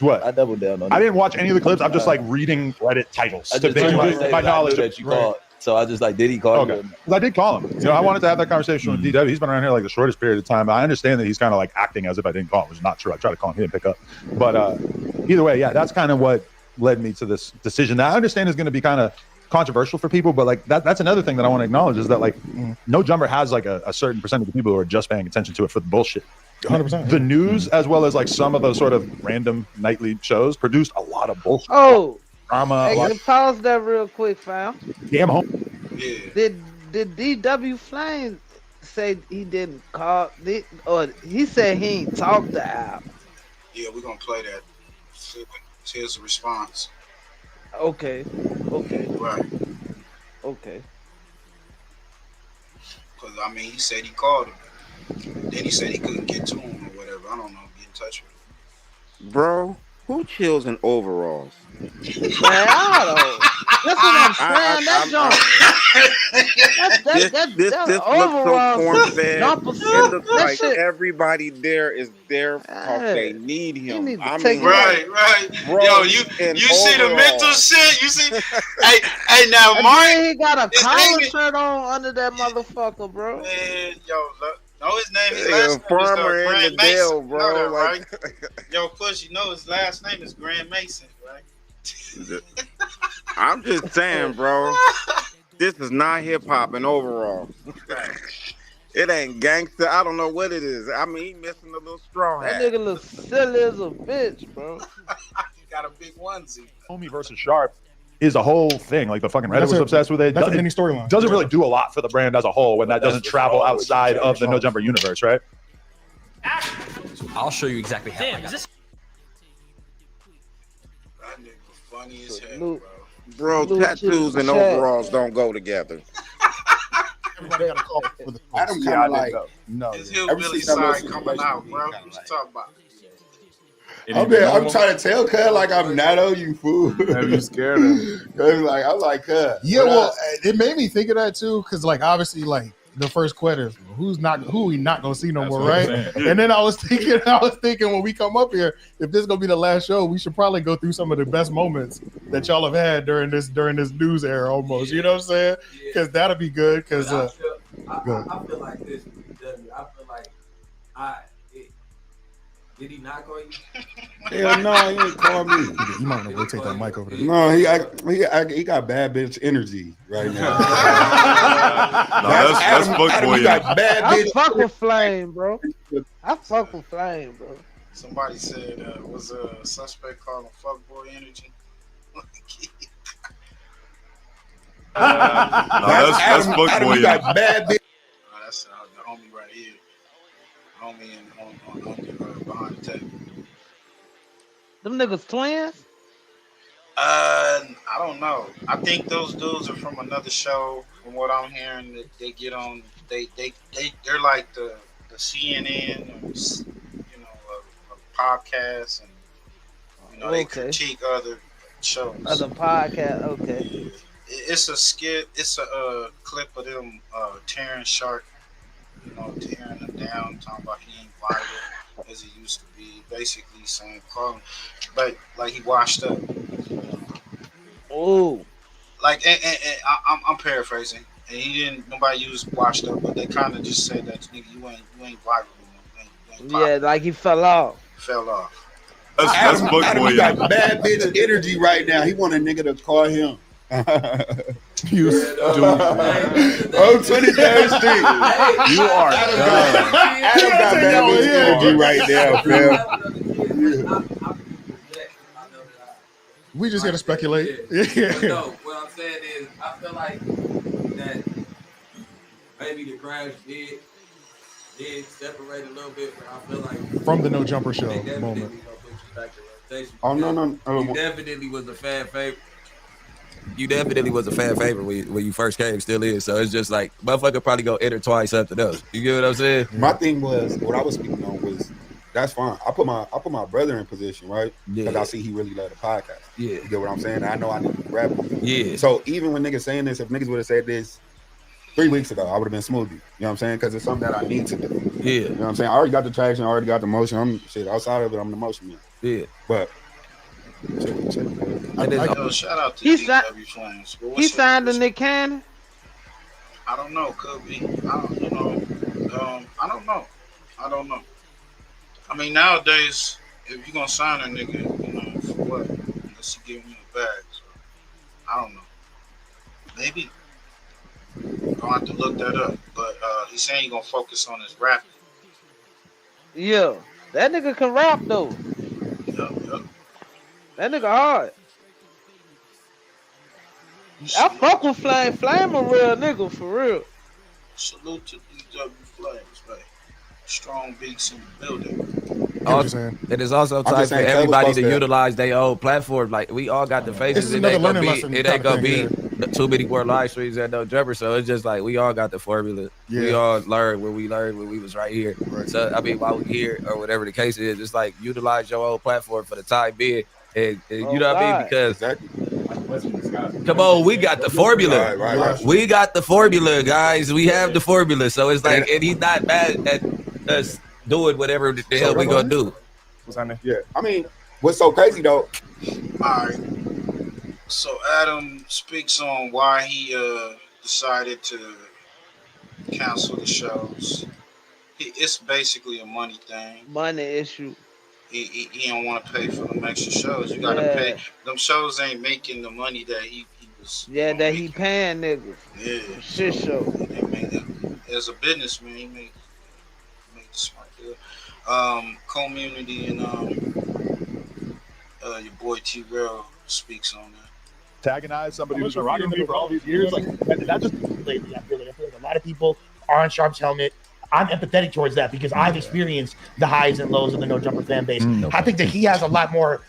What? I doubled down on that. I didn't watch any of the clips. I'm just like reading Reddit titles to base my knowledge. That you called. So I just like, did he call you? I did call him. You know, I wanted to have that conversation with DW. He's been around here like the shortest period of time. I understand that he's kind of like acting as if I didn't call him, which is not true. I tried to call him, he didn't pick up. But either way, yeah, that's kind of what led me to this decision that I understand is going to be kind of controversial for people, but like that's another thing that I want to acknowledge is that like No Jumper has like a certain percentage of people who are just paying attention to it for the bullshit. 100%. The news, as well as like some of those sort of random nightly shows, produced a lot of bullshit. Oh, drama. hey, can pause that real quick, fam. Damn home. Yeah. Did DW Flame say he didn't call? Or he said he ain't talked to Al? Yeah, we're gonna play that. Here's the response. Okay. Right. Okay. Because I mean, he said he called him. Then he said he couldn't get to him or whatever. I don't know. Get in touch with him. Bro, who chills in overalls? Man, I don't know. That's what I'm saying. This looks so corn-fed. It looks like everybody there is there because they need him. I mean, right. Bro, yo, you see the mental shit? You see? hey, now, and Mark, then he got a collar shirt on under that motherfucker, bro. Man, yo, look. No, his name is last name Farmer is in Grand the Mason. Dale, bro. You know that, Like, right? Yo, Push, you know his last name is Grand Mason, right? I'm just saying, bro. This is not hip hop in overalls. It ain't gangster. I don't know what it is. I mean, he missing a little straw hat. That nigga looks silly as a bitch, bro. He got a big onesie. Homie versus Sharp is a whole thing. Like the fucking Reddit was obsessed with it. That's a mini storyline. Doesn't really do a lot for the brand as a whole when that doesn't travel outside of the No Jumper universe, right? I'll show you exactly how. That nigga funny as hell, Bro, tattoos and overalls don't go together. Everybody got a call for the Adam kind of like, no. His hillbilly side coming out, bro. What you talking about? I'm trying to tell cuz like I'm not on you, fool. Have you scared him? I'm like cuz. Yeah, well, it made me think of that too, because like obviously like the first question is who we not gonna see no more, right? And then I was thinking when we come up here, if this is gonna be the last show, we should probably go through some of the best moments that y'all have had during this news era almost. You know what I'm saying? Because that'll be good. Because I feel like this. I feel like Did he not call you? Hell no, he ain't called me. You might want to rotate that mic over there. No, he got bad bitch energy right now. That's fuckboy. You got bad I bitch. fuck with Flame, bro. I fuck with Flame, bro. Somebody said was a suspect called him fuckboy energy. That's fuckboy. You got bad bitch. That's the homie right here. Homie on behind the table. Them niggas twins? I don't know. I think those dudes are from another show. From what I'm hearing, that they get on. They're like the CNN, of podcasts, and they critique other shows. Other podcast, okay. It's a skit. It's a clip of them tearing Shark, tearing him down, talking about he ain't vital as he used to be. Basically saying, call him, but like he washed up. Oh, like and I'm paraphrasing, and he didn't. Nobody used washed up, but they kind of just said that nigga, you ain't vital. Yeah, like he fell off. Fell off. That's fuckboy. He got bad bitch energy right now. He want a nigga to call him. You stupid. On 23rd Street. You are Adam got bad bitch energy right now, fam. We just here to speculate. Yeah. No, what I'm saying is, I feel like that maybe the crash did separate a little bit, but I feel like From the No Jumper Show moment. Oh no. You definitely was a fan favorite. You definitely was a fan favorite when you first came, still is. So it's just like motherfucker probably go enter something else. You get what I'm saying? My thing was what I was speaking on was that's fine. I put my brother in position, right? Because I see he really loved the podcast. Yeah. You get what I'm saying? I know I need to grab him. Yeah. So even when niggas saying this, if niggas would have said this 3 weeks ago, I would have been smoothie. You know what I'm saying? Because it's something that I need to do. Yeah. You know what I'm saying? I already got the traction, I already got the motion. I'm outside of it, I'm the motion man. Yeah. But shout out to DW Flames. He signed to Nick Cannon? I don't know. Could be. I don't know. I don't know. I mean, nowadays, if you're gonna sign a nigga, for what? Unless you give me the bag. So, I don't know. Maybe. I'll have to look that up. But he's saying he's gonna focus on his rapping. Yeah. That nigga can rap though. Yep. That nigga hard. I fuck with Flame. Flame a real nigga for real. Salute to DW Flames, man. Strong beats in the building. It is also time for everybody to utilize their own platform. Like we all got the faces. It ain't gonna be too many more live streams at No Jumper. So it's just like we all got the formula. Yeah. We all learned when we was right here. Right. So I mean, while we here or whatever the case is, it's like utilize your own platform for the time being. And you know what I mean? Because come on, we got the formula. Right. We got the formula, guys. We have the formula. So it's like, and he's not mad at us doing whatever the hell we gonna do. What's happening? Yeah. I mean, what's so crazy though? All right. So Adam speaks on why he decided to cancel the shows. It's basically a money thing. Money issue. He don't want to pay for them extra shows. You gotta pay. Them shows ain't making the money that he was. Yeah, that he paying niggas. Yeah. Shit show. As a businessman, he made the smart deal. Community and your boy T-Rail speaks on that. Antagonize somebody who's been rocking me for all these years. Like that just lately. I feel like a lot of people are on Sharp's helmet. I'm empathetic towards that because I've experienced the highs and lows of the No Jumper fan base. I think that he has a lot more,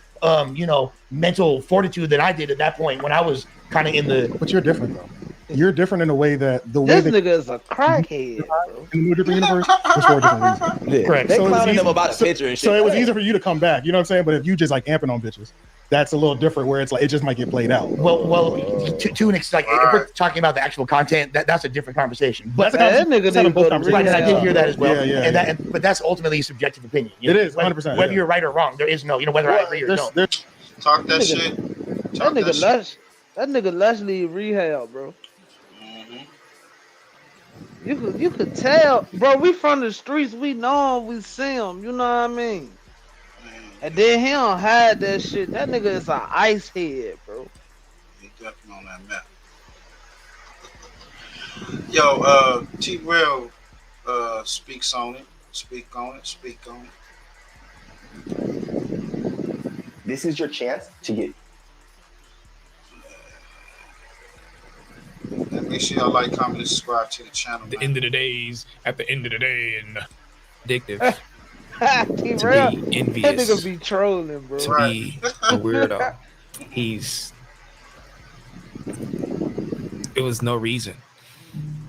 mental fortitude than I did at that point when I was kind of in the. But you're different though. You're different in the way that this nigga is a crackhead, bro. In the different universe, there's 4 different reasons. Yeah. Correct. They so clowning him about a picture and shit. So it was easier for you to come back. You know what I'm saying? But if you just like amping on bitches, that's a little different. Where it's like it just might get played out. Well, to an extent, like if we're talking about the actual content, that's a different conversation. But that nigga did both conversations. I did hear that as well. Yeah. But that's ultimately a subjective opinion. It is 100%. Whether you're right or wrong, there is no, whether I agree or don't. Talk that shit. That nigga Leslie rehab, bro. You could tell, bro. We from the streets. We know him. We see him. You know what I mean? And then he don't hide that shit. That nigga is an ice head, bro. He definitely on that map. Yo, T-Rail speaks on it. Speak on it. Speak on it. This is your chance to get. And make sure y'all like, comment, and subscribe to the channel. At the end of the days, at the end of the day, and addictive. T-Rail, to be envious. that nigga be trolling, bro. To be a weirdo. It was no reason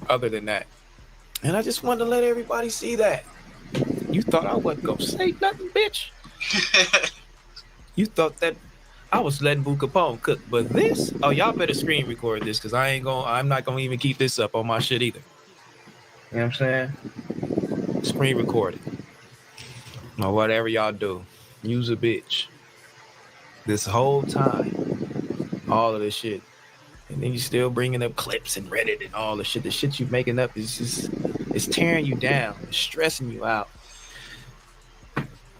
other than that. And I just wanted to let everybody see that. You thought I wasn't gonna say nothing, bitch. You thought that I was letting Boo Capone cook, but this, oh, y'all better screen record this, because I'm not gonna even keep this up on my shit either. You know what I'm saying? Screen record it. Or whatever y'all do. Use a bitch. This whole time. All of this shit. And then you still bringing up clips and Reddit and all the shit. The shit you making up is just, it's tearing you down. It's stressing you out.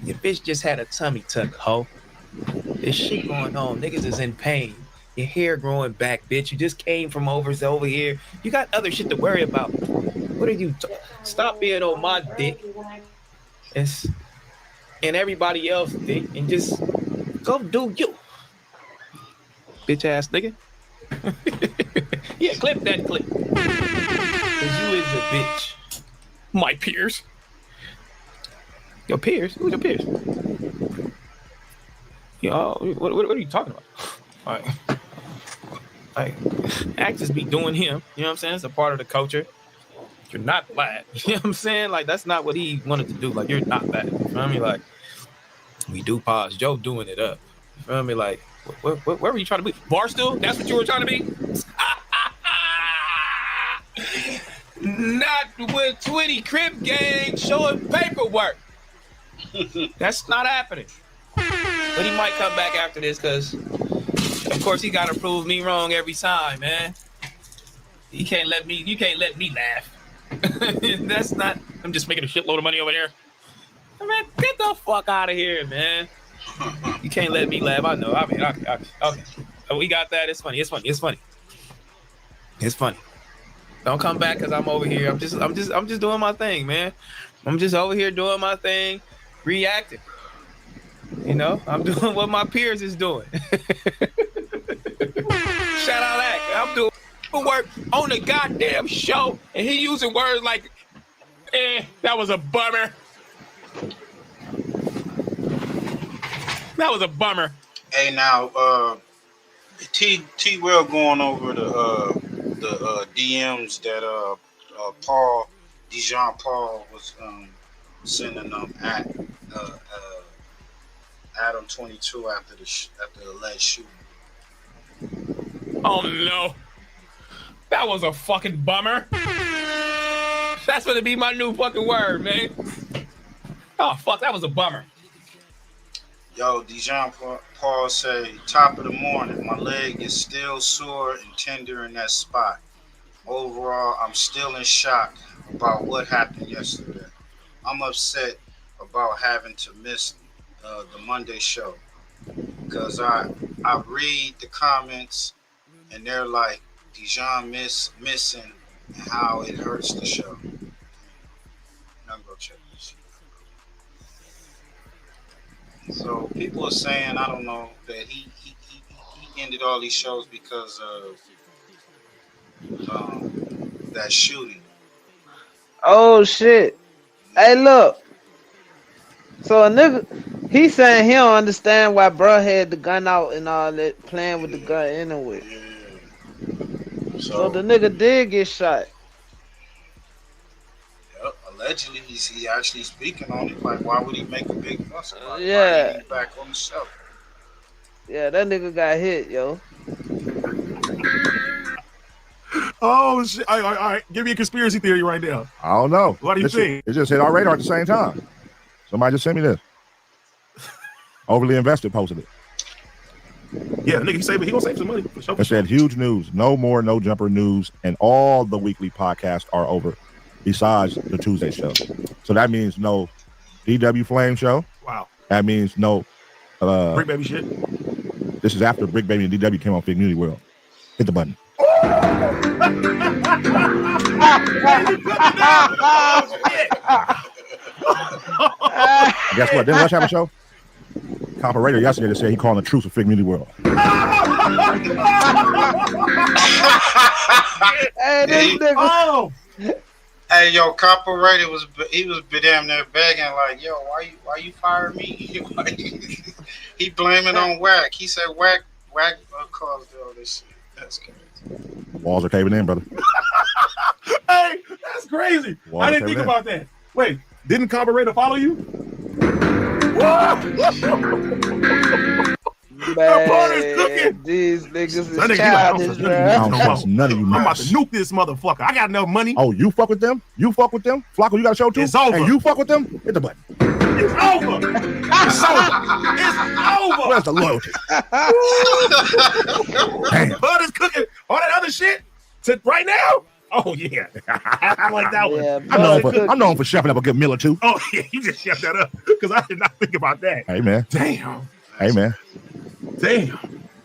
Your bitch just had a tummy tuck, ho. There's shit going on. Niggas is in pain. Your hair growing back, bitch. You just came from over here. You got other shit to worry about. What are you? Stop being on my dick. And everybody else dick. And just go do you. Bitch ass nigga. Yeah, clip that clip. Cause you is a bitch. My peers. Your peers? Who's your peers? Yo, what are you talking about? Like, actors be doing him. You know what I'm saying? It's a part of the culture. You're not black. You know what I'm saying? Like, that's not what he wanted to do. Like, you're not black. You know what I mean? Like, we do pause. Joe doing it up. You feel me? Like, where were you trying to be? Barstool? That's what you were trying to be? Not with 20 Crip gang showing paperwork. That's not happening. But he might come back after this because, of course, he got to prove me wrong every time, man. You can't let me laugh. That's not, I'm just making a shitload of money over there. Man, get the fuck out of here, man. You can't let me laugh. I know. I mean, okay. Oh, we got that. It's funny. Don't come back because I'm over here. I'm just doing my thing, man. I'm just over here doing my thing, reacting. You know, I'm doing what my peers is doing. Shout out that. I'm doing work on the goddamn show, and he using words like, that was a bummer. That was a bummer. Hey, now, T-Rail going over the DMs that Dijon Paul was sending them at Adam 22 after the alleged shooting. Oh no, that was a fucking bummer. That's gonna be my new fucking word, man. Oh fuck, that was a bummer. Yo, Dijon Paul say, top of the morning, my leg is still sore and tender in that spot. Overall, I'm still in shock about what happened yesterday. I'm upset about having to miss the Monday show because I read the comments and they're like, Dijon missing and how it hurts the show. Now go check this. So people are saying, I don't know, that he ended all these shows because of that shooting. Oh shit! Hey, look. So a nigga, he saying he don't understand why bruh had the gun out and all that, playing with the gun anyway. So the nigga did get shot. Yep, allegedly, he actually speaking on it. Like, why would he make a big fuss about it? Yeah. Why he back on the show? Yeah, that nigga got hit, yo. Oh shit! All right. Give me a conspiracy theory right now. I don't know. What do you think? It just hit our radar at the same time. Somebody just sent me this. Overly Invested posted it. Yeah, the nigga he gonna save some money for sure. It said huge news. No more No Jumper news, and all the weekly podcasts are over, besides the Tuesday show. So that means no DW Flame show. Wow. That means no Brick Baby shit. This is after Brick Baby and DW came on Big Community World. Hit the button. Guess what? Didn't Rush have a show? Operator yesterday said he calling the truth for Big Community World. Hey, this nigga. Oh. Hey, yo, Operator he was damn near begging like, yo, why you fire me? He blaming on Whack. He said Whack caused all this shit. That's crazy. Walls are caving in, brother. Hey, that's crazy. Walls I didn't think about that. Wait, didn't Operator follow you? Man, these niggas is childish, bro. I don't trust none of you. I'm about to nuke this motherfucker. I got enough money. Oh, you fuck with them? You fuck with them? Flacco, you got a show too? It's over. And you fuck with them? Hit the button. It's over. It's over. It's over. Where's the loyalty? Damn. Bud is cooking all that other shit to right now. Oh yeah, I like that one. Yeah, I'm known for chefing up a good meal or two. Oh yeah, you just chef that up because I did not think about that. Hey man. Damn. Hey man. Damn.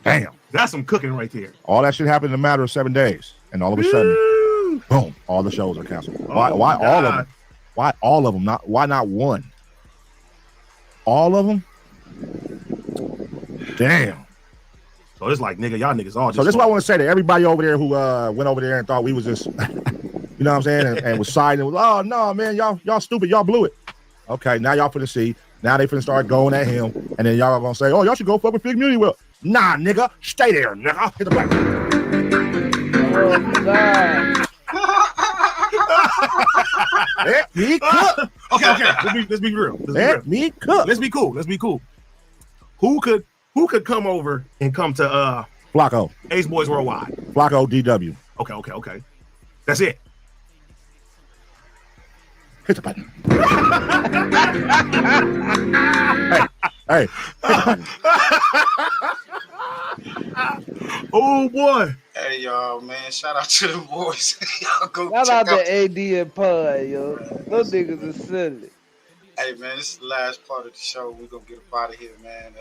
Damn. That's some cooking right there. All that shit happened in a matter of 7 days, and all of a sudden, boom! All the shows are canceled. Why all of them? Why all of them? Why not one? All of them? Damn. So it's like, nigga, y'all niggas all just. So this is what I want to say to everybody over there who went over there and thought we was just, you know what I'm saying, and was siding with, oh no, man, y'all stupid, y'all blew it. Okay, now y'all finna see. Now they finna start going at him, and then y'all gonna say, oh, y'all should go fuck with Big Community World. Nah, nigga, stay there, nigga. Hit the back. Oh God. Let me cook. Okay. Let's be real. Let me cook. Let's be cool. Who could come over and come to Flacco. Ace Boys Worldwide? Flacco DW. Okay. That's it. Hit the button. hey. Oh boy. Hey y'all, man! Shout out to the boys. Y'all go Shout check out to AD and Pud, yo. Those niggas are silly. Hey man, this is the last part of the show. We're gonna get up out of here, man.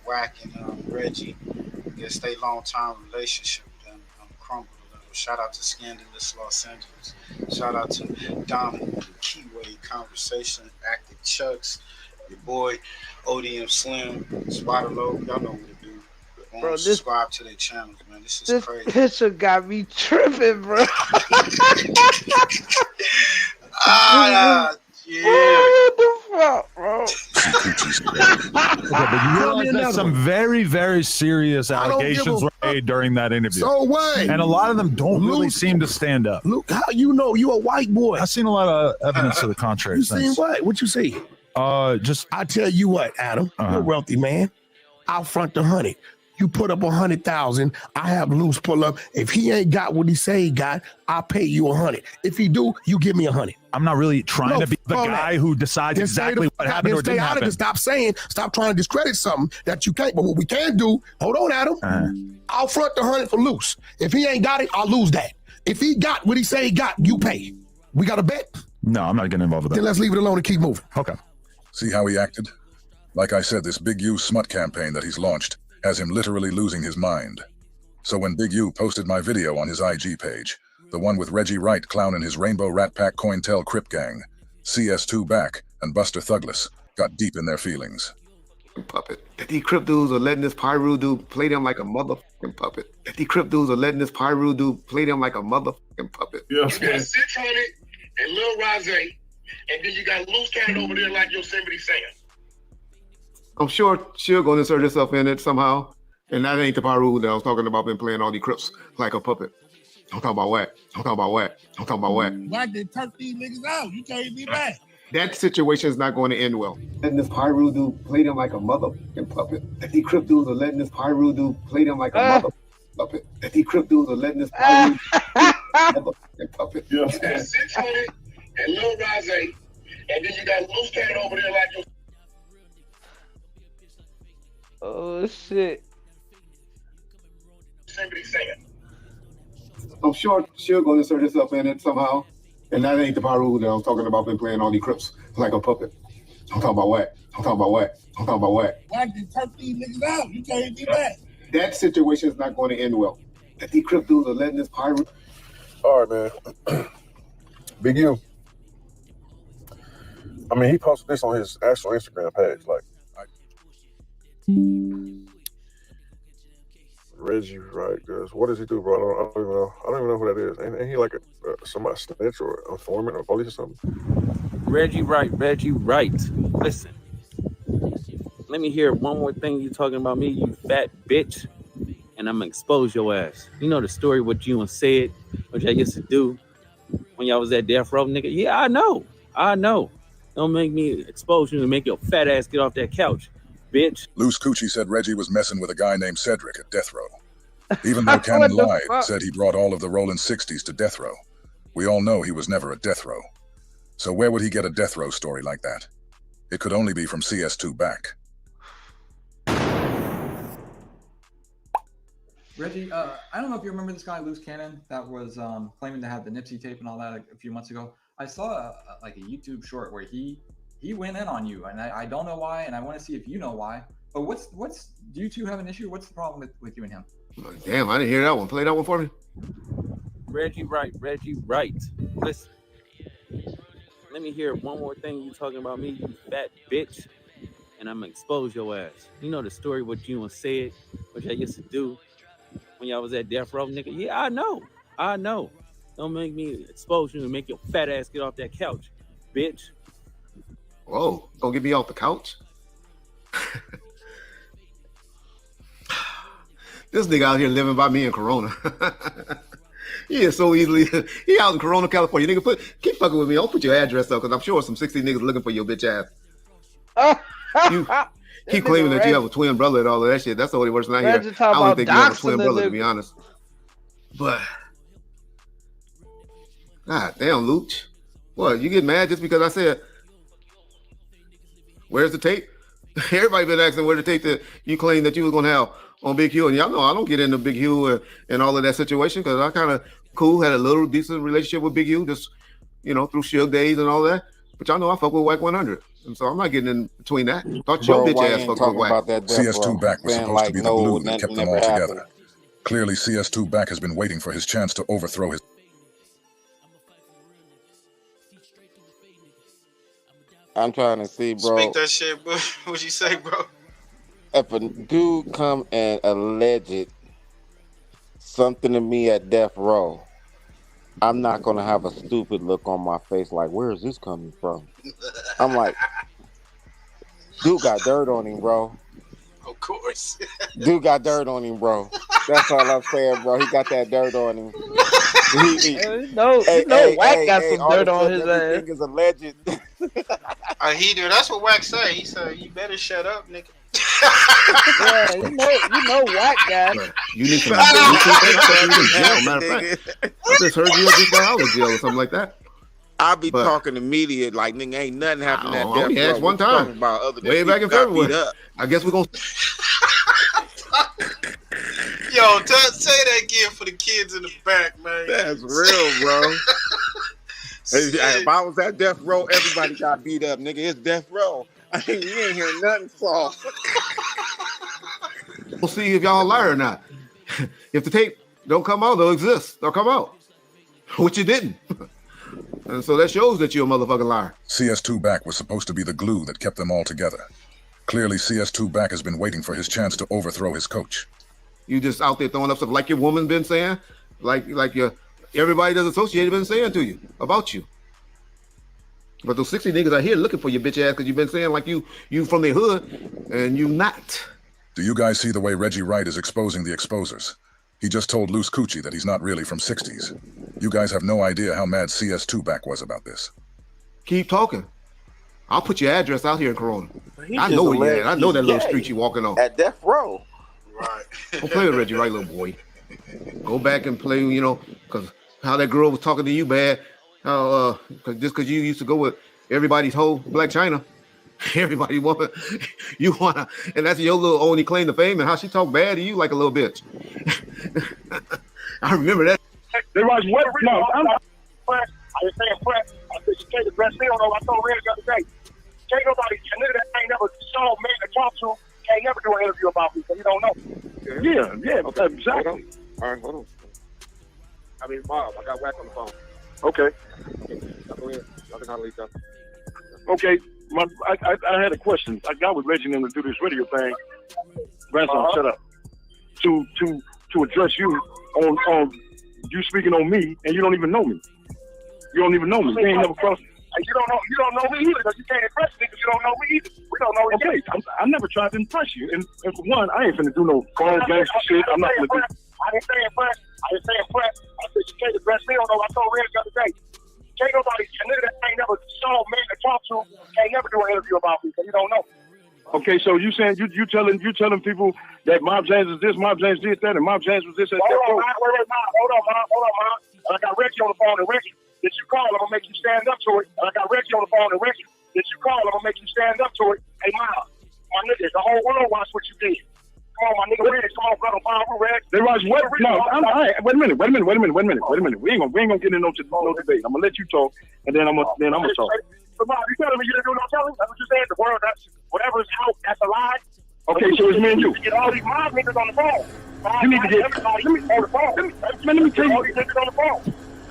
Wack and Reggie. I guess they long-term relationship then crumbled a little. Shout out to Scandalous Los Angeles. Shout out to Donald, Keyway Conversation, Active Chucks, your boy ODM Slim, Spider Low. Y'all know what to do. Bro, subscribe to their channels, man. This is crazy. This picture got me tripping, bro. Yeah. What the fuck, bro? But you realize that some very, very serious allegations were made during that interview. So what? And a lot of them don't really seem to stand up. Luke, how you know you a white boy? I've seen a lot of evidence to the contrary. You seen what? What you see? Just I tell you what, Adam, you're a wealthy man. I'll front the 100. You put up 100,000. I have Loose pull up. If he ain't got what he say he got, I'll pay you 100. If he do, you give me 100. I'm not really trying to be the guy who decides exactly what happened or didn't happen. Stop trying to discredit something that you can't. But what we can do, hold on, Adam. I'll front the 100 for Loose. If he ain't got it, I'll lose that. If he got what he say he got, you pay. We got a bet? No, I'm not getting involved with that. Then let's leave it alone and keep moving. Okay. See how he acted? Like I said, this Big U smut campaign that he's launched has him literally losing his mind. So when Big U posted my video on his IG page, the one with Reggie Wright clowning his Rainbow Rat Pack Cointel Crip Gang, CS2 Back, and Buster Thuglass got deep in their feelings. Puppet. That these Crip dudes are letting this Pyru dude play them like a motherfucking puppet. That these Crip dudes are letting this Pyru dude play them like a motherfucking puppet. Yeah. You got 600 and Lil Rose, and then you got Loose Cannon over there like Yosemite Sam. I'm sure she'll go and insert herself in it somehow. And that ain't the Pyru that I was talking about, been playing all these Crips like a puppet. I'm talking about what? Why did turk these niggas out? You can't be back. That situation is not going to end well. Letting this Pyru dude play them like a motherfucking puppet. That these Crip dudes are letting this Pyru dude play them like a motherfucking puppet. That these Crip dudes are letting this Pyru motherfucking puppet. Yeah. You got 600 and Lil Rose, and then you got Loose Cannon over there like your. Oh shit. I'm sure she'll go and insert herself in it somehow. And that ain't the Pyru that I was talking about, been playing all these Crips like a puppet. I'm talking about what? I'm talking about what? I'm talking about what? Whack and turf these niggas out. You can't be back. That situation is not going to end well. If these cryptos are letting this pirate. All right, man. Big U. I mean, he posted this on his actual Instagram page. Like, Reggie Wright does. What does he do, bro? I don't even know. I don't even know who that is. Ain't he like somebody snitch or a informant or police or something? Reggie Wright. Listen, let me hear one more thing you talking about me, you fat bitch, and I'm gonna expose your ass. You know the story what you and said, what I used to do when y'all was at death row, nigga. Yeah, I know. Don't make me expose you and make your fat ass get off that couch, bitch. Loose Coochie said Reggie was messing with a guy named Cedric at death row. Even though Cannon lied, said he brought all of the rolling 60s to death row. We all know he was never at death row. So where would he get a death row story like that? It could only be from CS2 back. Reggie, I don't know if you remember this guy, Loose Cannon, that was claiming to have the Nipsey tape and all that a few months ago. I saw a YouTube short where he went in on you, and I don't know why, and I want to see if you know why. But what's do you two have an issue? What's the problem with you and him? Damn, I didn't hear that one. Play that one for me. Reggie Wright. Listen, let me hear one more thing you talking about me, you fat bitch, and I'm gonna expose your ass. You know the story what you and said, what I used to do when y'all was at death row, nigga. Yeah, I know. Don't make me expose you and make your fat ass get off that couch, bitch. Whoa, gonna get me off the couch? This nigga out here living by me in Corona. He is so easily. He out in Corona, California. Nigga, keep fucking with me. Don't put your address up, because I'm sure some 60 niggas looking for your bitch ass. You keep claiming that you have a twin brother and all of that shit. That's the only worst thing I hear. I don't think you have a twin brother, to be honest. But God damn, Luch. What, you get mad just because I said, where's the tape? Everybody been asking where the tape that you claim that you was gonna have on Big Hugh, and y'all know I don't get into Big Hugh and all of that situation, because I kind of had a little decent relationship with Big Hugh, just through Suge days and all that. But y'all know I fuck with Wack 100, and so I'm not getting in between that. Thought your bitch ass fuck with Wack. CS2 back was supposed to be the glue that kept them all together. Clearly, CS2 back has been waiting for his chance to overthrow his. I'm trying to see, bro. Speak that shit, bro. What you say, bro? If a dude come and alleged something to me at death row, I'm not gonna have a stupid look on my face like, where is this coming from? I'm like, dude got dirt on him, bro. Of course. Dude got dirt on him, bro. That's all I'm saying, bro. He got that dirt on him. Wack got some dirt on his ass. Everything is alleged. He do. That's what Wack say. He said, "You better shut up, nigga." Yeah, you know Wack got. You need some jail. Matter of fact, I just heard you just got out of jail or something like that. I'll be talking to media like, nigga, ain't nothing happening at death row. Asked one time, way back in February. I guess we're gonna. Yo, say that again for the kids in the back, man. That's real, bro. If I was at death row, everybody got beat up, nigga. It's death row. You ain't hear nothing fall. We'll see if y'all lie or not. If the tape don't come out, they'll exist. They'll come out, which it didn't. And so that shows that you're a motherfucking liar. CS2 back was supposed to be the glue that kept them all together. Clearly, CS2 back has been waiting for his chance to overthrow his coach. You just out there throwing up stuff like your woman been saying, like your everybody that's associated been saying to you about you. But those 60 niggas out here looking for your bitch ass because you've been saying like you from the hood, and you not. Do you guys see the way Reggie Wright is exposing the exposers? He just told Loose Coochie that he's not really from 60s. You guys have no idea how mad CS2 back was about this. Keep talking. I'll put your address out here in Corona. I know where you're at. I know that little street you walking on. At death row. Right. Don't play with Reggie Wright, little boy. Go back and play, because how that girl was talking to you bad. How just because you used to go with everybody's whole Black China. Everybody wanna, and that's your little only claim to fame, and how she talk bad to you like a little bitch. I remember that. There was what? No, I'm not. I was saying, I said, you take the best deal, though. I told Red the other day. Can't nobody, a nigga that ain't never saw me to talk to, can't never do an interview about me because he don't know. Yeah, exactly. All right, hold on. I mean, Bob, I got Wack on the phone. Okay. Go ahead. I can handle that. Okay. I had a question. I got with Reggie and them to do this radio thing. Grandson, shut up. To address you on you speaking on me, and you don't even know me. You don't even know me. You ain't never crossed. You don't know me either because you can't impress me because you don't know me either. We don't know each other. Okay, I never tried to impress you. And for one, I ain't finna do no phone gangster shit. I'm not gonna do. I didn't say impress. I said you can't impress me. I don't know. I told Reg the other day. Can't nobody, a nigga that ain't never saw me to talk to, can't never do an interview about me because you don't know. Okay, so you saying you telling people that Mob James is this, Mob James did that, and Mob James was this and that. Hold on, Mom. I got Reggie on the phone, and Reggie, did you call? I'm gonna make you stand up to it. I got Reggie on the phone, and Reggie, did you call? I'm gonna make you stand up to it. Hey, Mom, my nigga, the whole world watch what you did. Come on, my nigga, Reg. Come on, brother, Bob, Reg. They watch what? No, wait a minute. We ain't gonna get into no debate. I'm gonna let you talk, and then I'm gonna talk. So, Mom, you telling me you didn't do no telling? That's what you said. The world, that's whatever's out, that's a lie. Okay, so it's me and you. Get all these mob niggas on the phone. You need to get. Everybody on the phone. Let me tell you. All these niggas on the phone.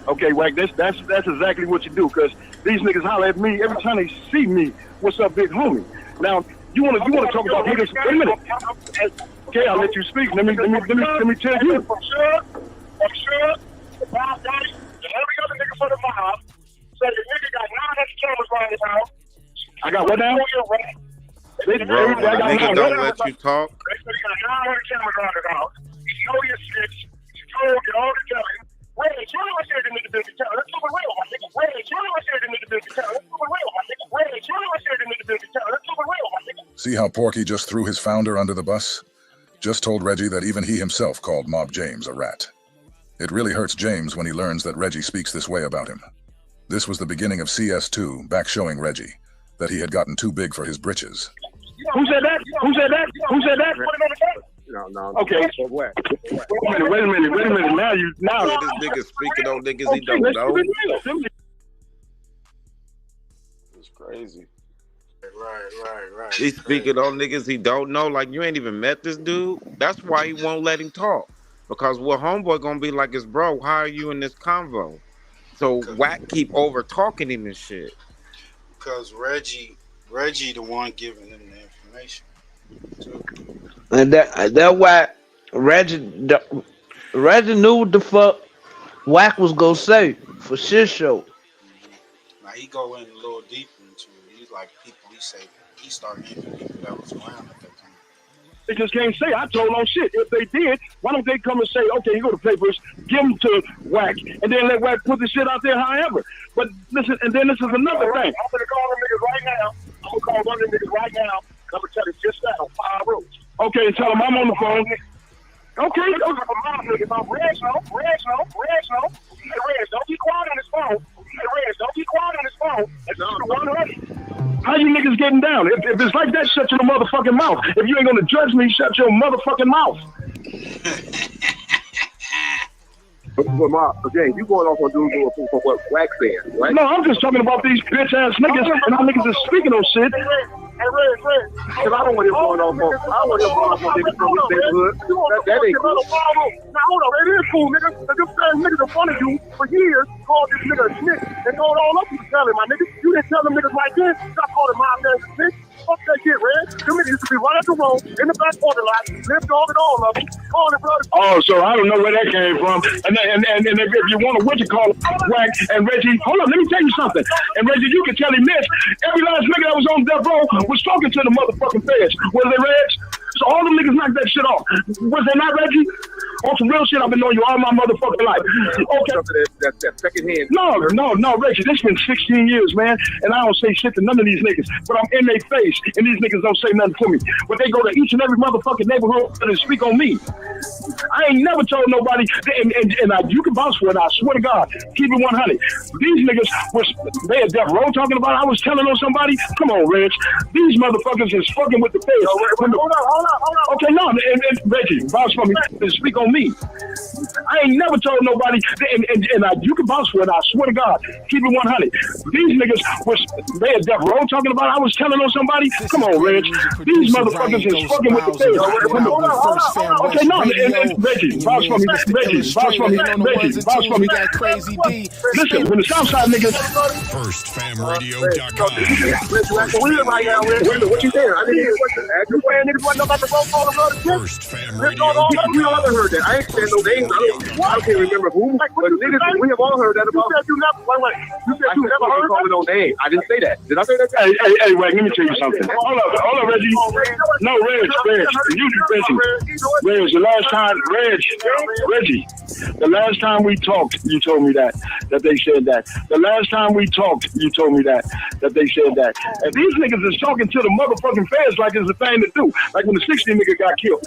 Okay, Wack, that's exactly what you do, because these niggas holler at me every time they see me. What's up, big homie? Now you wanna talk about niggas? Wait a minute. Okay, I'll let you speak. Let me tell you. I'm sure the Bob Daddy and every other nigga for the mob said the nigga got 900 cameras around his house. I got what now? Bro, nigga don't let you talk. They said he got 900 cameras around his house. He know your snitch. He told you all the time. Red, you know I said the nigga built the town. Let's keep it real, my nigga. Red, you know I said the nigga built the town. Let's keep it real, my nigga. Red, you know I said the nigga built the town. Let's keep it real, my nigga. See how Porky just threw his founder under the bus? Just told Reggie that even he himself called Mob James a rat. It really hurts James when he learns that Reggie speaks this way about him. This was the beginning of CS2, back showing Reggie that he had gotten too big for his britches. Who said that? No. Okay. Wait a minute. Now this nigga speaking on niggas he don't know. It's crazy. Right. He's speaking on niggas he don't know. Like, you ain't even met this dude. That's why he won't let him talk. Because what homeboy gonna be like is, bro, how are you in this convo? So Wack keep over talking him and shit. Because Reggie the one giving them the information. And that Wack, Reggie knew what the fuck Wack was gonna say for shit show. Now he go in a little deeper into it. He's like people he say he started naming people that was around at that time. They just can't say I told on shit. If they did, why don't they come and say, okay, you go to papers, give them to Wack, and then let Wack put the shit out there however. But listen, and then this is another thing. I'm gonna call them niggas right now. I'm gonna call one of them niggas right now. I'm gonna tell you just that on 5 rules. Okay, tell them I'm on the phone. Okay. I'm Reg, no. Hey, Reg, don't be quiet on his phone. It's 100. How you niggas getting down? If it's like that, shut your motherfucking mouth. If you ain't gonna judge me, shut your motherfucking mouth. But again, you going off on dudes from what Wack said, right? No, I'm just talking about these bitch ass niggas and how niggas is speaking on shit. Hey, Red, because I don't want him going off on niggas from his neighborhood. That ain't cool. Now, hold on, it is cool, nigga. Because them same niggas in front of you for years called this nigga a snitch and going all up you telling my nigga. You didn't tell them niggas like this. Stop calling my man a snitch. Fuck that shit, Red. Them niggas used to be right at the road in the back parking lot, lived all of them, calling brothers. Oh, so I don't know where that came from. And if you want to what you call it, Wack and Reggie, hold on, let me tell you something. And Reggie, you can tell him this. Every last nigga that was on death row was talking to the motherfucking feds. Was they, Reg? So all them niggas knocked that shit off. Was they not, Reggie? On some real shit, I've been knowing you all my motherfucking life. Okay. That second hand. No, Reggie, this been 16 years, man, and I don't say shit to none of these niggas, but I'm in their face, and these niggas don't say nothing to me. But they go to each and every motherfucking neighborhood and speak on me. I ain't never told nobody, and you can vouch for it, I swear to God, keep it 100. These niggas they at death row talking about I was telling on somebody. Come on, Reg. These motherfuckers is fucking with the feds. Hold on. Okay, no, and Reggie, vouch for me and speak on me. I ain't never told nobody, and you can vouch for it. I swear to God, keep it 100. These niggas was they at death row talking about I was telling on somebody. Come on, Reg. These motherfuckers is fucking with the feds. Okay, no, and Reggie, vouch for me, Reggie, vouch for me, Reggie, vouch for me. Crazy D. Listen, when the Southside niggas. FirstFamRadio.com. What you saying? I didn't hear what you saying. Niggas wasn't about to vote for the blood. FirstFamRadio.com. We all ever heard that. I ain't saying no names. I can't remember who. But niggas, we have all heard that about. You said you never. Wait. You said you never heard that. No name. I didn't say that. Did I say that? Hey, wait. Let me tell you something. Hold up, Reggie. No, Reg. You Reggie. Reg, the last time, Reggie. The last time we talked, you told me that they said that. The last time we talked, you told me that they said that. And these niggas is talking to the motherfucking feds like it's a thing to do. Like when the 60 nigga got killed.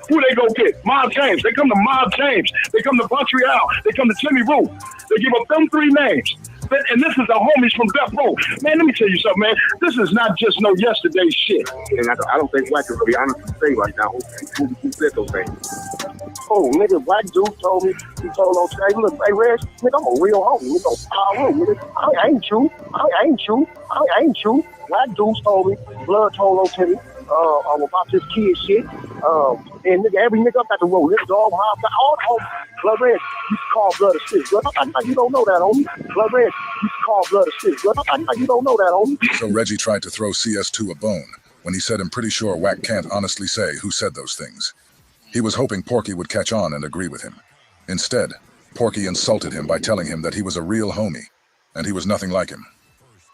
Who they go get? Mob James. They come to Mob James. They come to Montreal. They come to Timmy Roo. They give up them three names. And this is the homies from Death Row. Man, let me tell you something, man. This is not just no yesterday shit. And I don't think Black is going to be honest to say right now who said those things. Oh, nigga, Black dude told me, he told on Skype, look, hey, Reg, nigga, I'm a real homie. Nigga, I ain't you. Black dudes told me, Blood told on Timmy, about this kid shit. And nigga, every nigga up at the road, nigga, dog, mob, all the homies. Blood Red, you can call Blood a stick. Blood, you don't know that, homie. Blood Red, you can call Blood a stick. Blood, you don't know that, homie. So Reggie tried to throw CS2 a bone when he said I'm pretty sure Wack can't honestly say who said those things. He was hoping Porky would catch on and agree with him. Instead, Porky insulted him by telling him that he was a real homie, and he was nothing like him.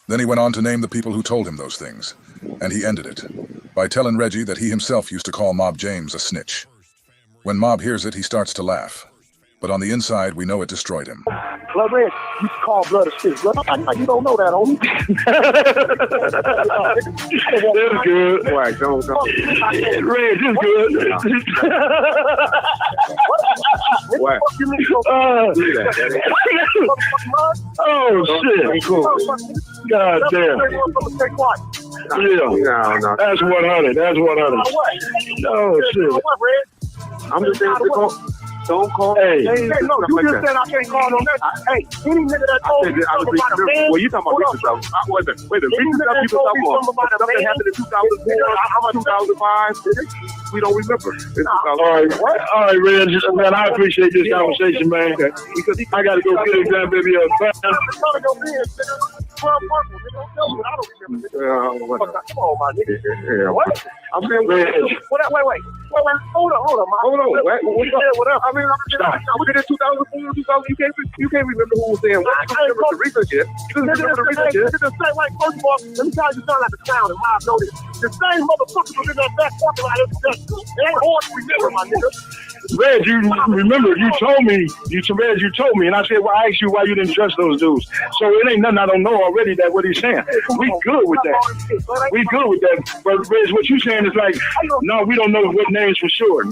Then he went on to name the people who told him those things, and he ended it by telling Reggie that he himself used to call Mob James a snitch. When Mob hears it, he starts to laugh. But on the inside, we know it destroyed him. Blood Red, you can call Blood a stick. Blood, you don't know that, homie. That's good. Right, don't. Red, this good. What? Oh, shit. God damn. Yeah. No. That's 100. Oh, shit. I'm just saying, don't call. Hey, no, you just said I can't call no name. Hey, any nigga that told me something about a man. Well, you talking about recent stuff. Wait a minute. Recent stuff people talk about. Stuff that happened in 2004, how about 2005? We don't remember. All right, Reg. Man, I appreciate this conversation, man. Because I got to go get it done, baby. I'm trying to go in. Come on, my nigga. What? I'm saying, wait. Hold on, man. Hold on. What up? I mean, we did it 2004, 2000. You can't remember who was saying what. I can't remember the research yet. It's the same, like, first of all, let me tell you, sound like a clown, and I've noticed. The same motherfuckers was in that back parking lot. It ain't hard to remember, my nigga. Reg, you remember, you told me, and I said, well, I asked you why you didn't trust those dudes. So it ain't nothing I don't know already that what he's saying. We good with that. But Reg, what you saying is like, no, we don't know what names for sure.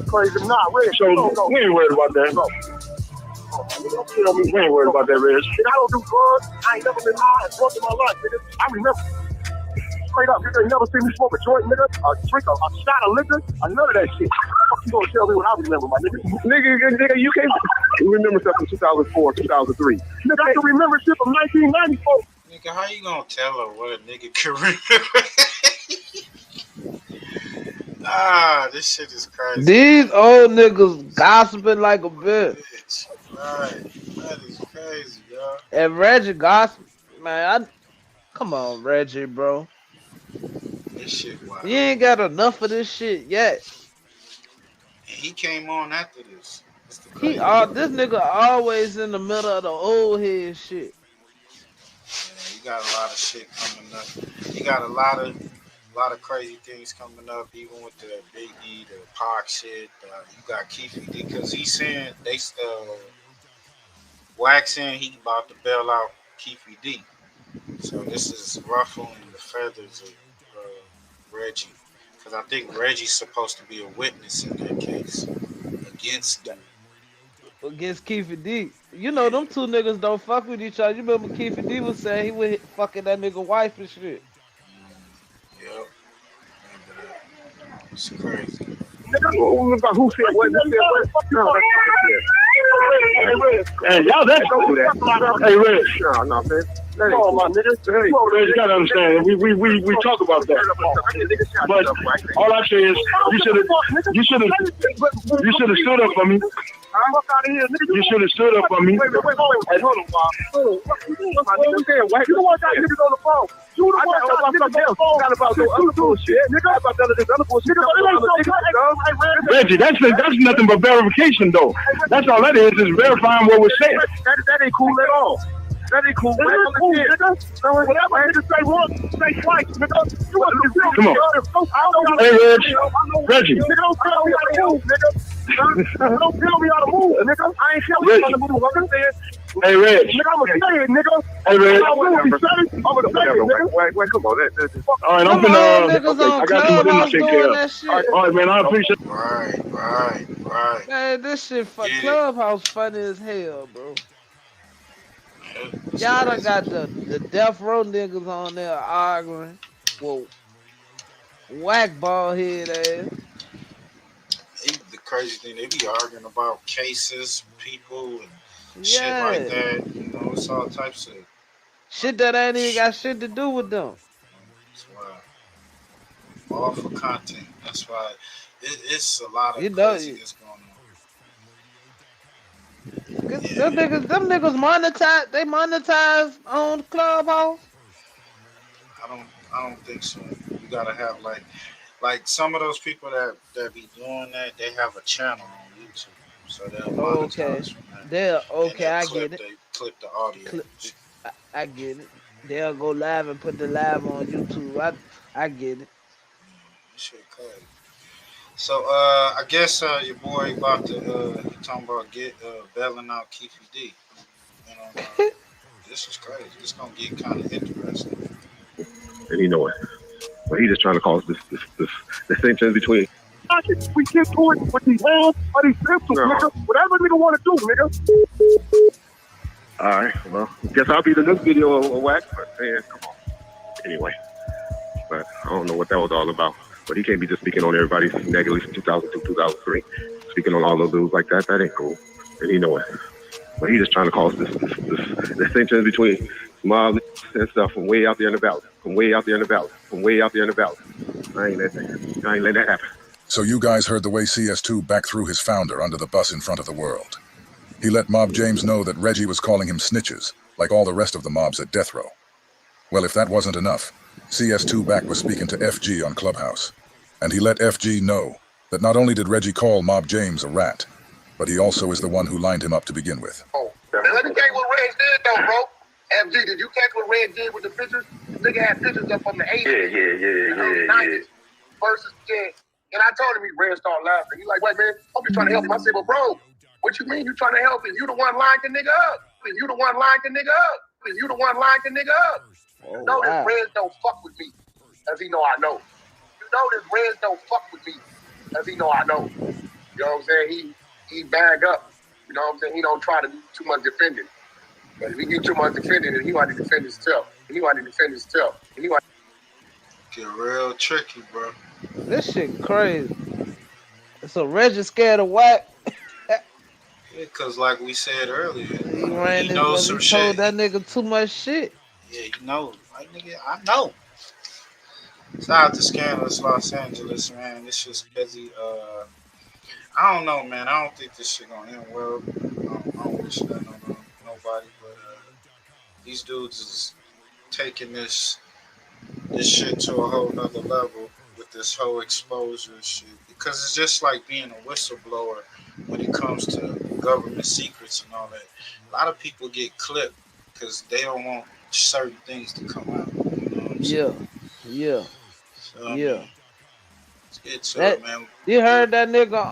Crazy, nah, Reg. So we ain't worried about that. We ain't worried about that, Reg. I don't do drugs. I ain't never been high and drunk in my life, nigga. I remember. Straight up, you ain't never seen me smoke a joint, nigga, drink a shot of liquor, none of that shit. You gonna tell me what I remember, my nigga? Nigga, you can't remember stuff from 2004, 2003. Nigga, I can remember shit from 1994. Nigga, how you gonna tell her what a nigga can remember? This shit is crazy. These old niggas gossiping like a bitch. Right, that is crazy, y'all. And Reggie gossip, man. Come on, Reggie, bro. This shit wild. You ain't got enough of this shit yet. And he came on after this. This nigga always in the middle of the old head shit. Yeah, you got a lot of shit coming up. You got a lot of crazy things coming up, even with the Big E, the Pac shit. You got Keefy D, because he's saying Wax saying he about to bail out Keefy D. So this is ruffling the feathers of Reggie, because I think Reggie's supposed to be a witness in that case against them. Against Keefy D. You know, them two niggas don't fuck with each other. You remember Keefy D was saying he was fucking that nigga wife and shit. Yep. It's crazy. Who said what? Hey, y'all, that's don't do that. Hey, Reg. No, man. Come on, my nigga. Hey, Reg, you gotta understand. We talk about that. But all I say is, you should have stood up for me. You should have stood up for me. Wait, hold on, Bob. My nigga said, you the one got niggas on the phone. You the one got niggas on the phone. Not about no other bullshit. Nigga, about this other bullshit. Reggie, that's nothing but verification, though. That's all that is verifying what we're saying. That ain't cool at all. That ain't cool. That ain't cool, nigga. Whatever nigga say once, say twice, nigga. You want to come on. Hey, Reggie. Nigga, don't tell me how to move, nigga. Don't tell me how to move, nigga. I ain't telling you how to move. I'm saying. Hey, Reg. Nigga, I'm gonna say it, nigga. Hey, Reg. I'm gonna say it, nigga. Wait, come on. All right, I'm finna. I got some things to take care of. All right, man. I appreciate it. Right. Man, this shit for Clubhouse funny as hell, bro. Y'all done got the death row niggas on there arguing. Whoa. Whack ball head ass. The crazy thing, they be arguing about cases, people, and shit like that. You know, it's all types of shit that ain't even got shit to do with them. That's why. All for content. That's why it's a lot of craziness going on. Them niggas monetize. They monetize on Clubhouse. I don't think so. You gotta have like some of those people that be doing that. They have a channel on YouTube, so they'll monetize from that. I get it. They clip the audio. I get it. They'll go live and put the live on YouTube. I get it. Shit crazy. So I guess your boy about to talking about bailing out Keefy D. You know, this is crazy. It's gonna get kind of interesting. And you know it. But he's just trying to cause this distinction between. We get to it with these hands or these pistols, nigga. Whatever nigga want to do, nigga. All right, well, guess I'll be the next video of Wax, but man, come on. Anyway, but I don't know what that was all about. But he can't be just speaking on everybody negatively from 2002, 2003. Speaking on all those dudes like that ain't cool. And he know it. But he's just trying to cause this distinction between mob and stuff from way out there in the valley. I ain't letting that happen. So you guys heard the way CS2 back threw his founder under the bus in front of the world. He let Mob James know that Reggie was calling him snitches, like all the rest of the mobs at Death Row. Well, if that wasn't enough, CS2 back was speaking to FG on Clubhouse. And he let FG know that not only did Reggie call Mob James a rat, but he also is the one who lined him up to begin with. Oh, let me tell you what Reg did though, bro. FG, did you catch what Reg did with the pictures? Nigga had pictures up from the 80s. Yeah. 90s versus 10. And I told him, Reg started laughing. He's like, wait, man, I'm just trying to help him. I said, well, bro, what you mean you trying to help him? You the one lined the nigga up. You know this Reg don't fuck with me, as he know I know. You know this Reg don't fuck with me, as he know I know. You know what I'm saying? He bag up. You know what I'm saying? He don't try to do too much defending. But if he get too much defending, then he want to defend himself. Get real tricky, bro. This shit crazy. So Reggie scared of Wack. Because like we said earlier, he knows some shit. Told that nigga too much shit. Yeah, you know. Like, nigga, I know. Shout out to Scandalous Los Angeles, man. This shit's busy. I don't know, man. I don't think this shit gonna end well. I don't wish that on nobody, but these dudes is taking this shit to a whole nother level with this whole exposure shit. Because it's just like being a whistleblower when it comes to government secrets and all that. A lot of people get clipped because they don't want certain things to come out. You know what I'm saying? Yeah. So, let's get to it, man. You heard that nigga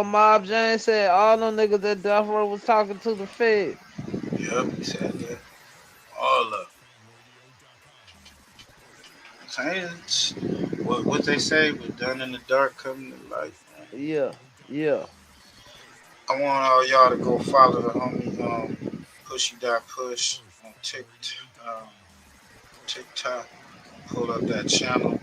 Mob James said all them niggas at Death Row was talking to the Fed. Yep, he said that. All of them. What they say, we're done in the dark, coming to life, man. Yeah. I want all y'all to go follow the homie Pushy.Push on TikTok. Pull up that channel.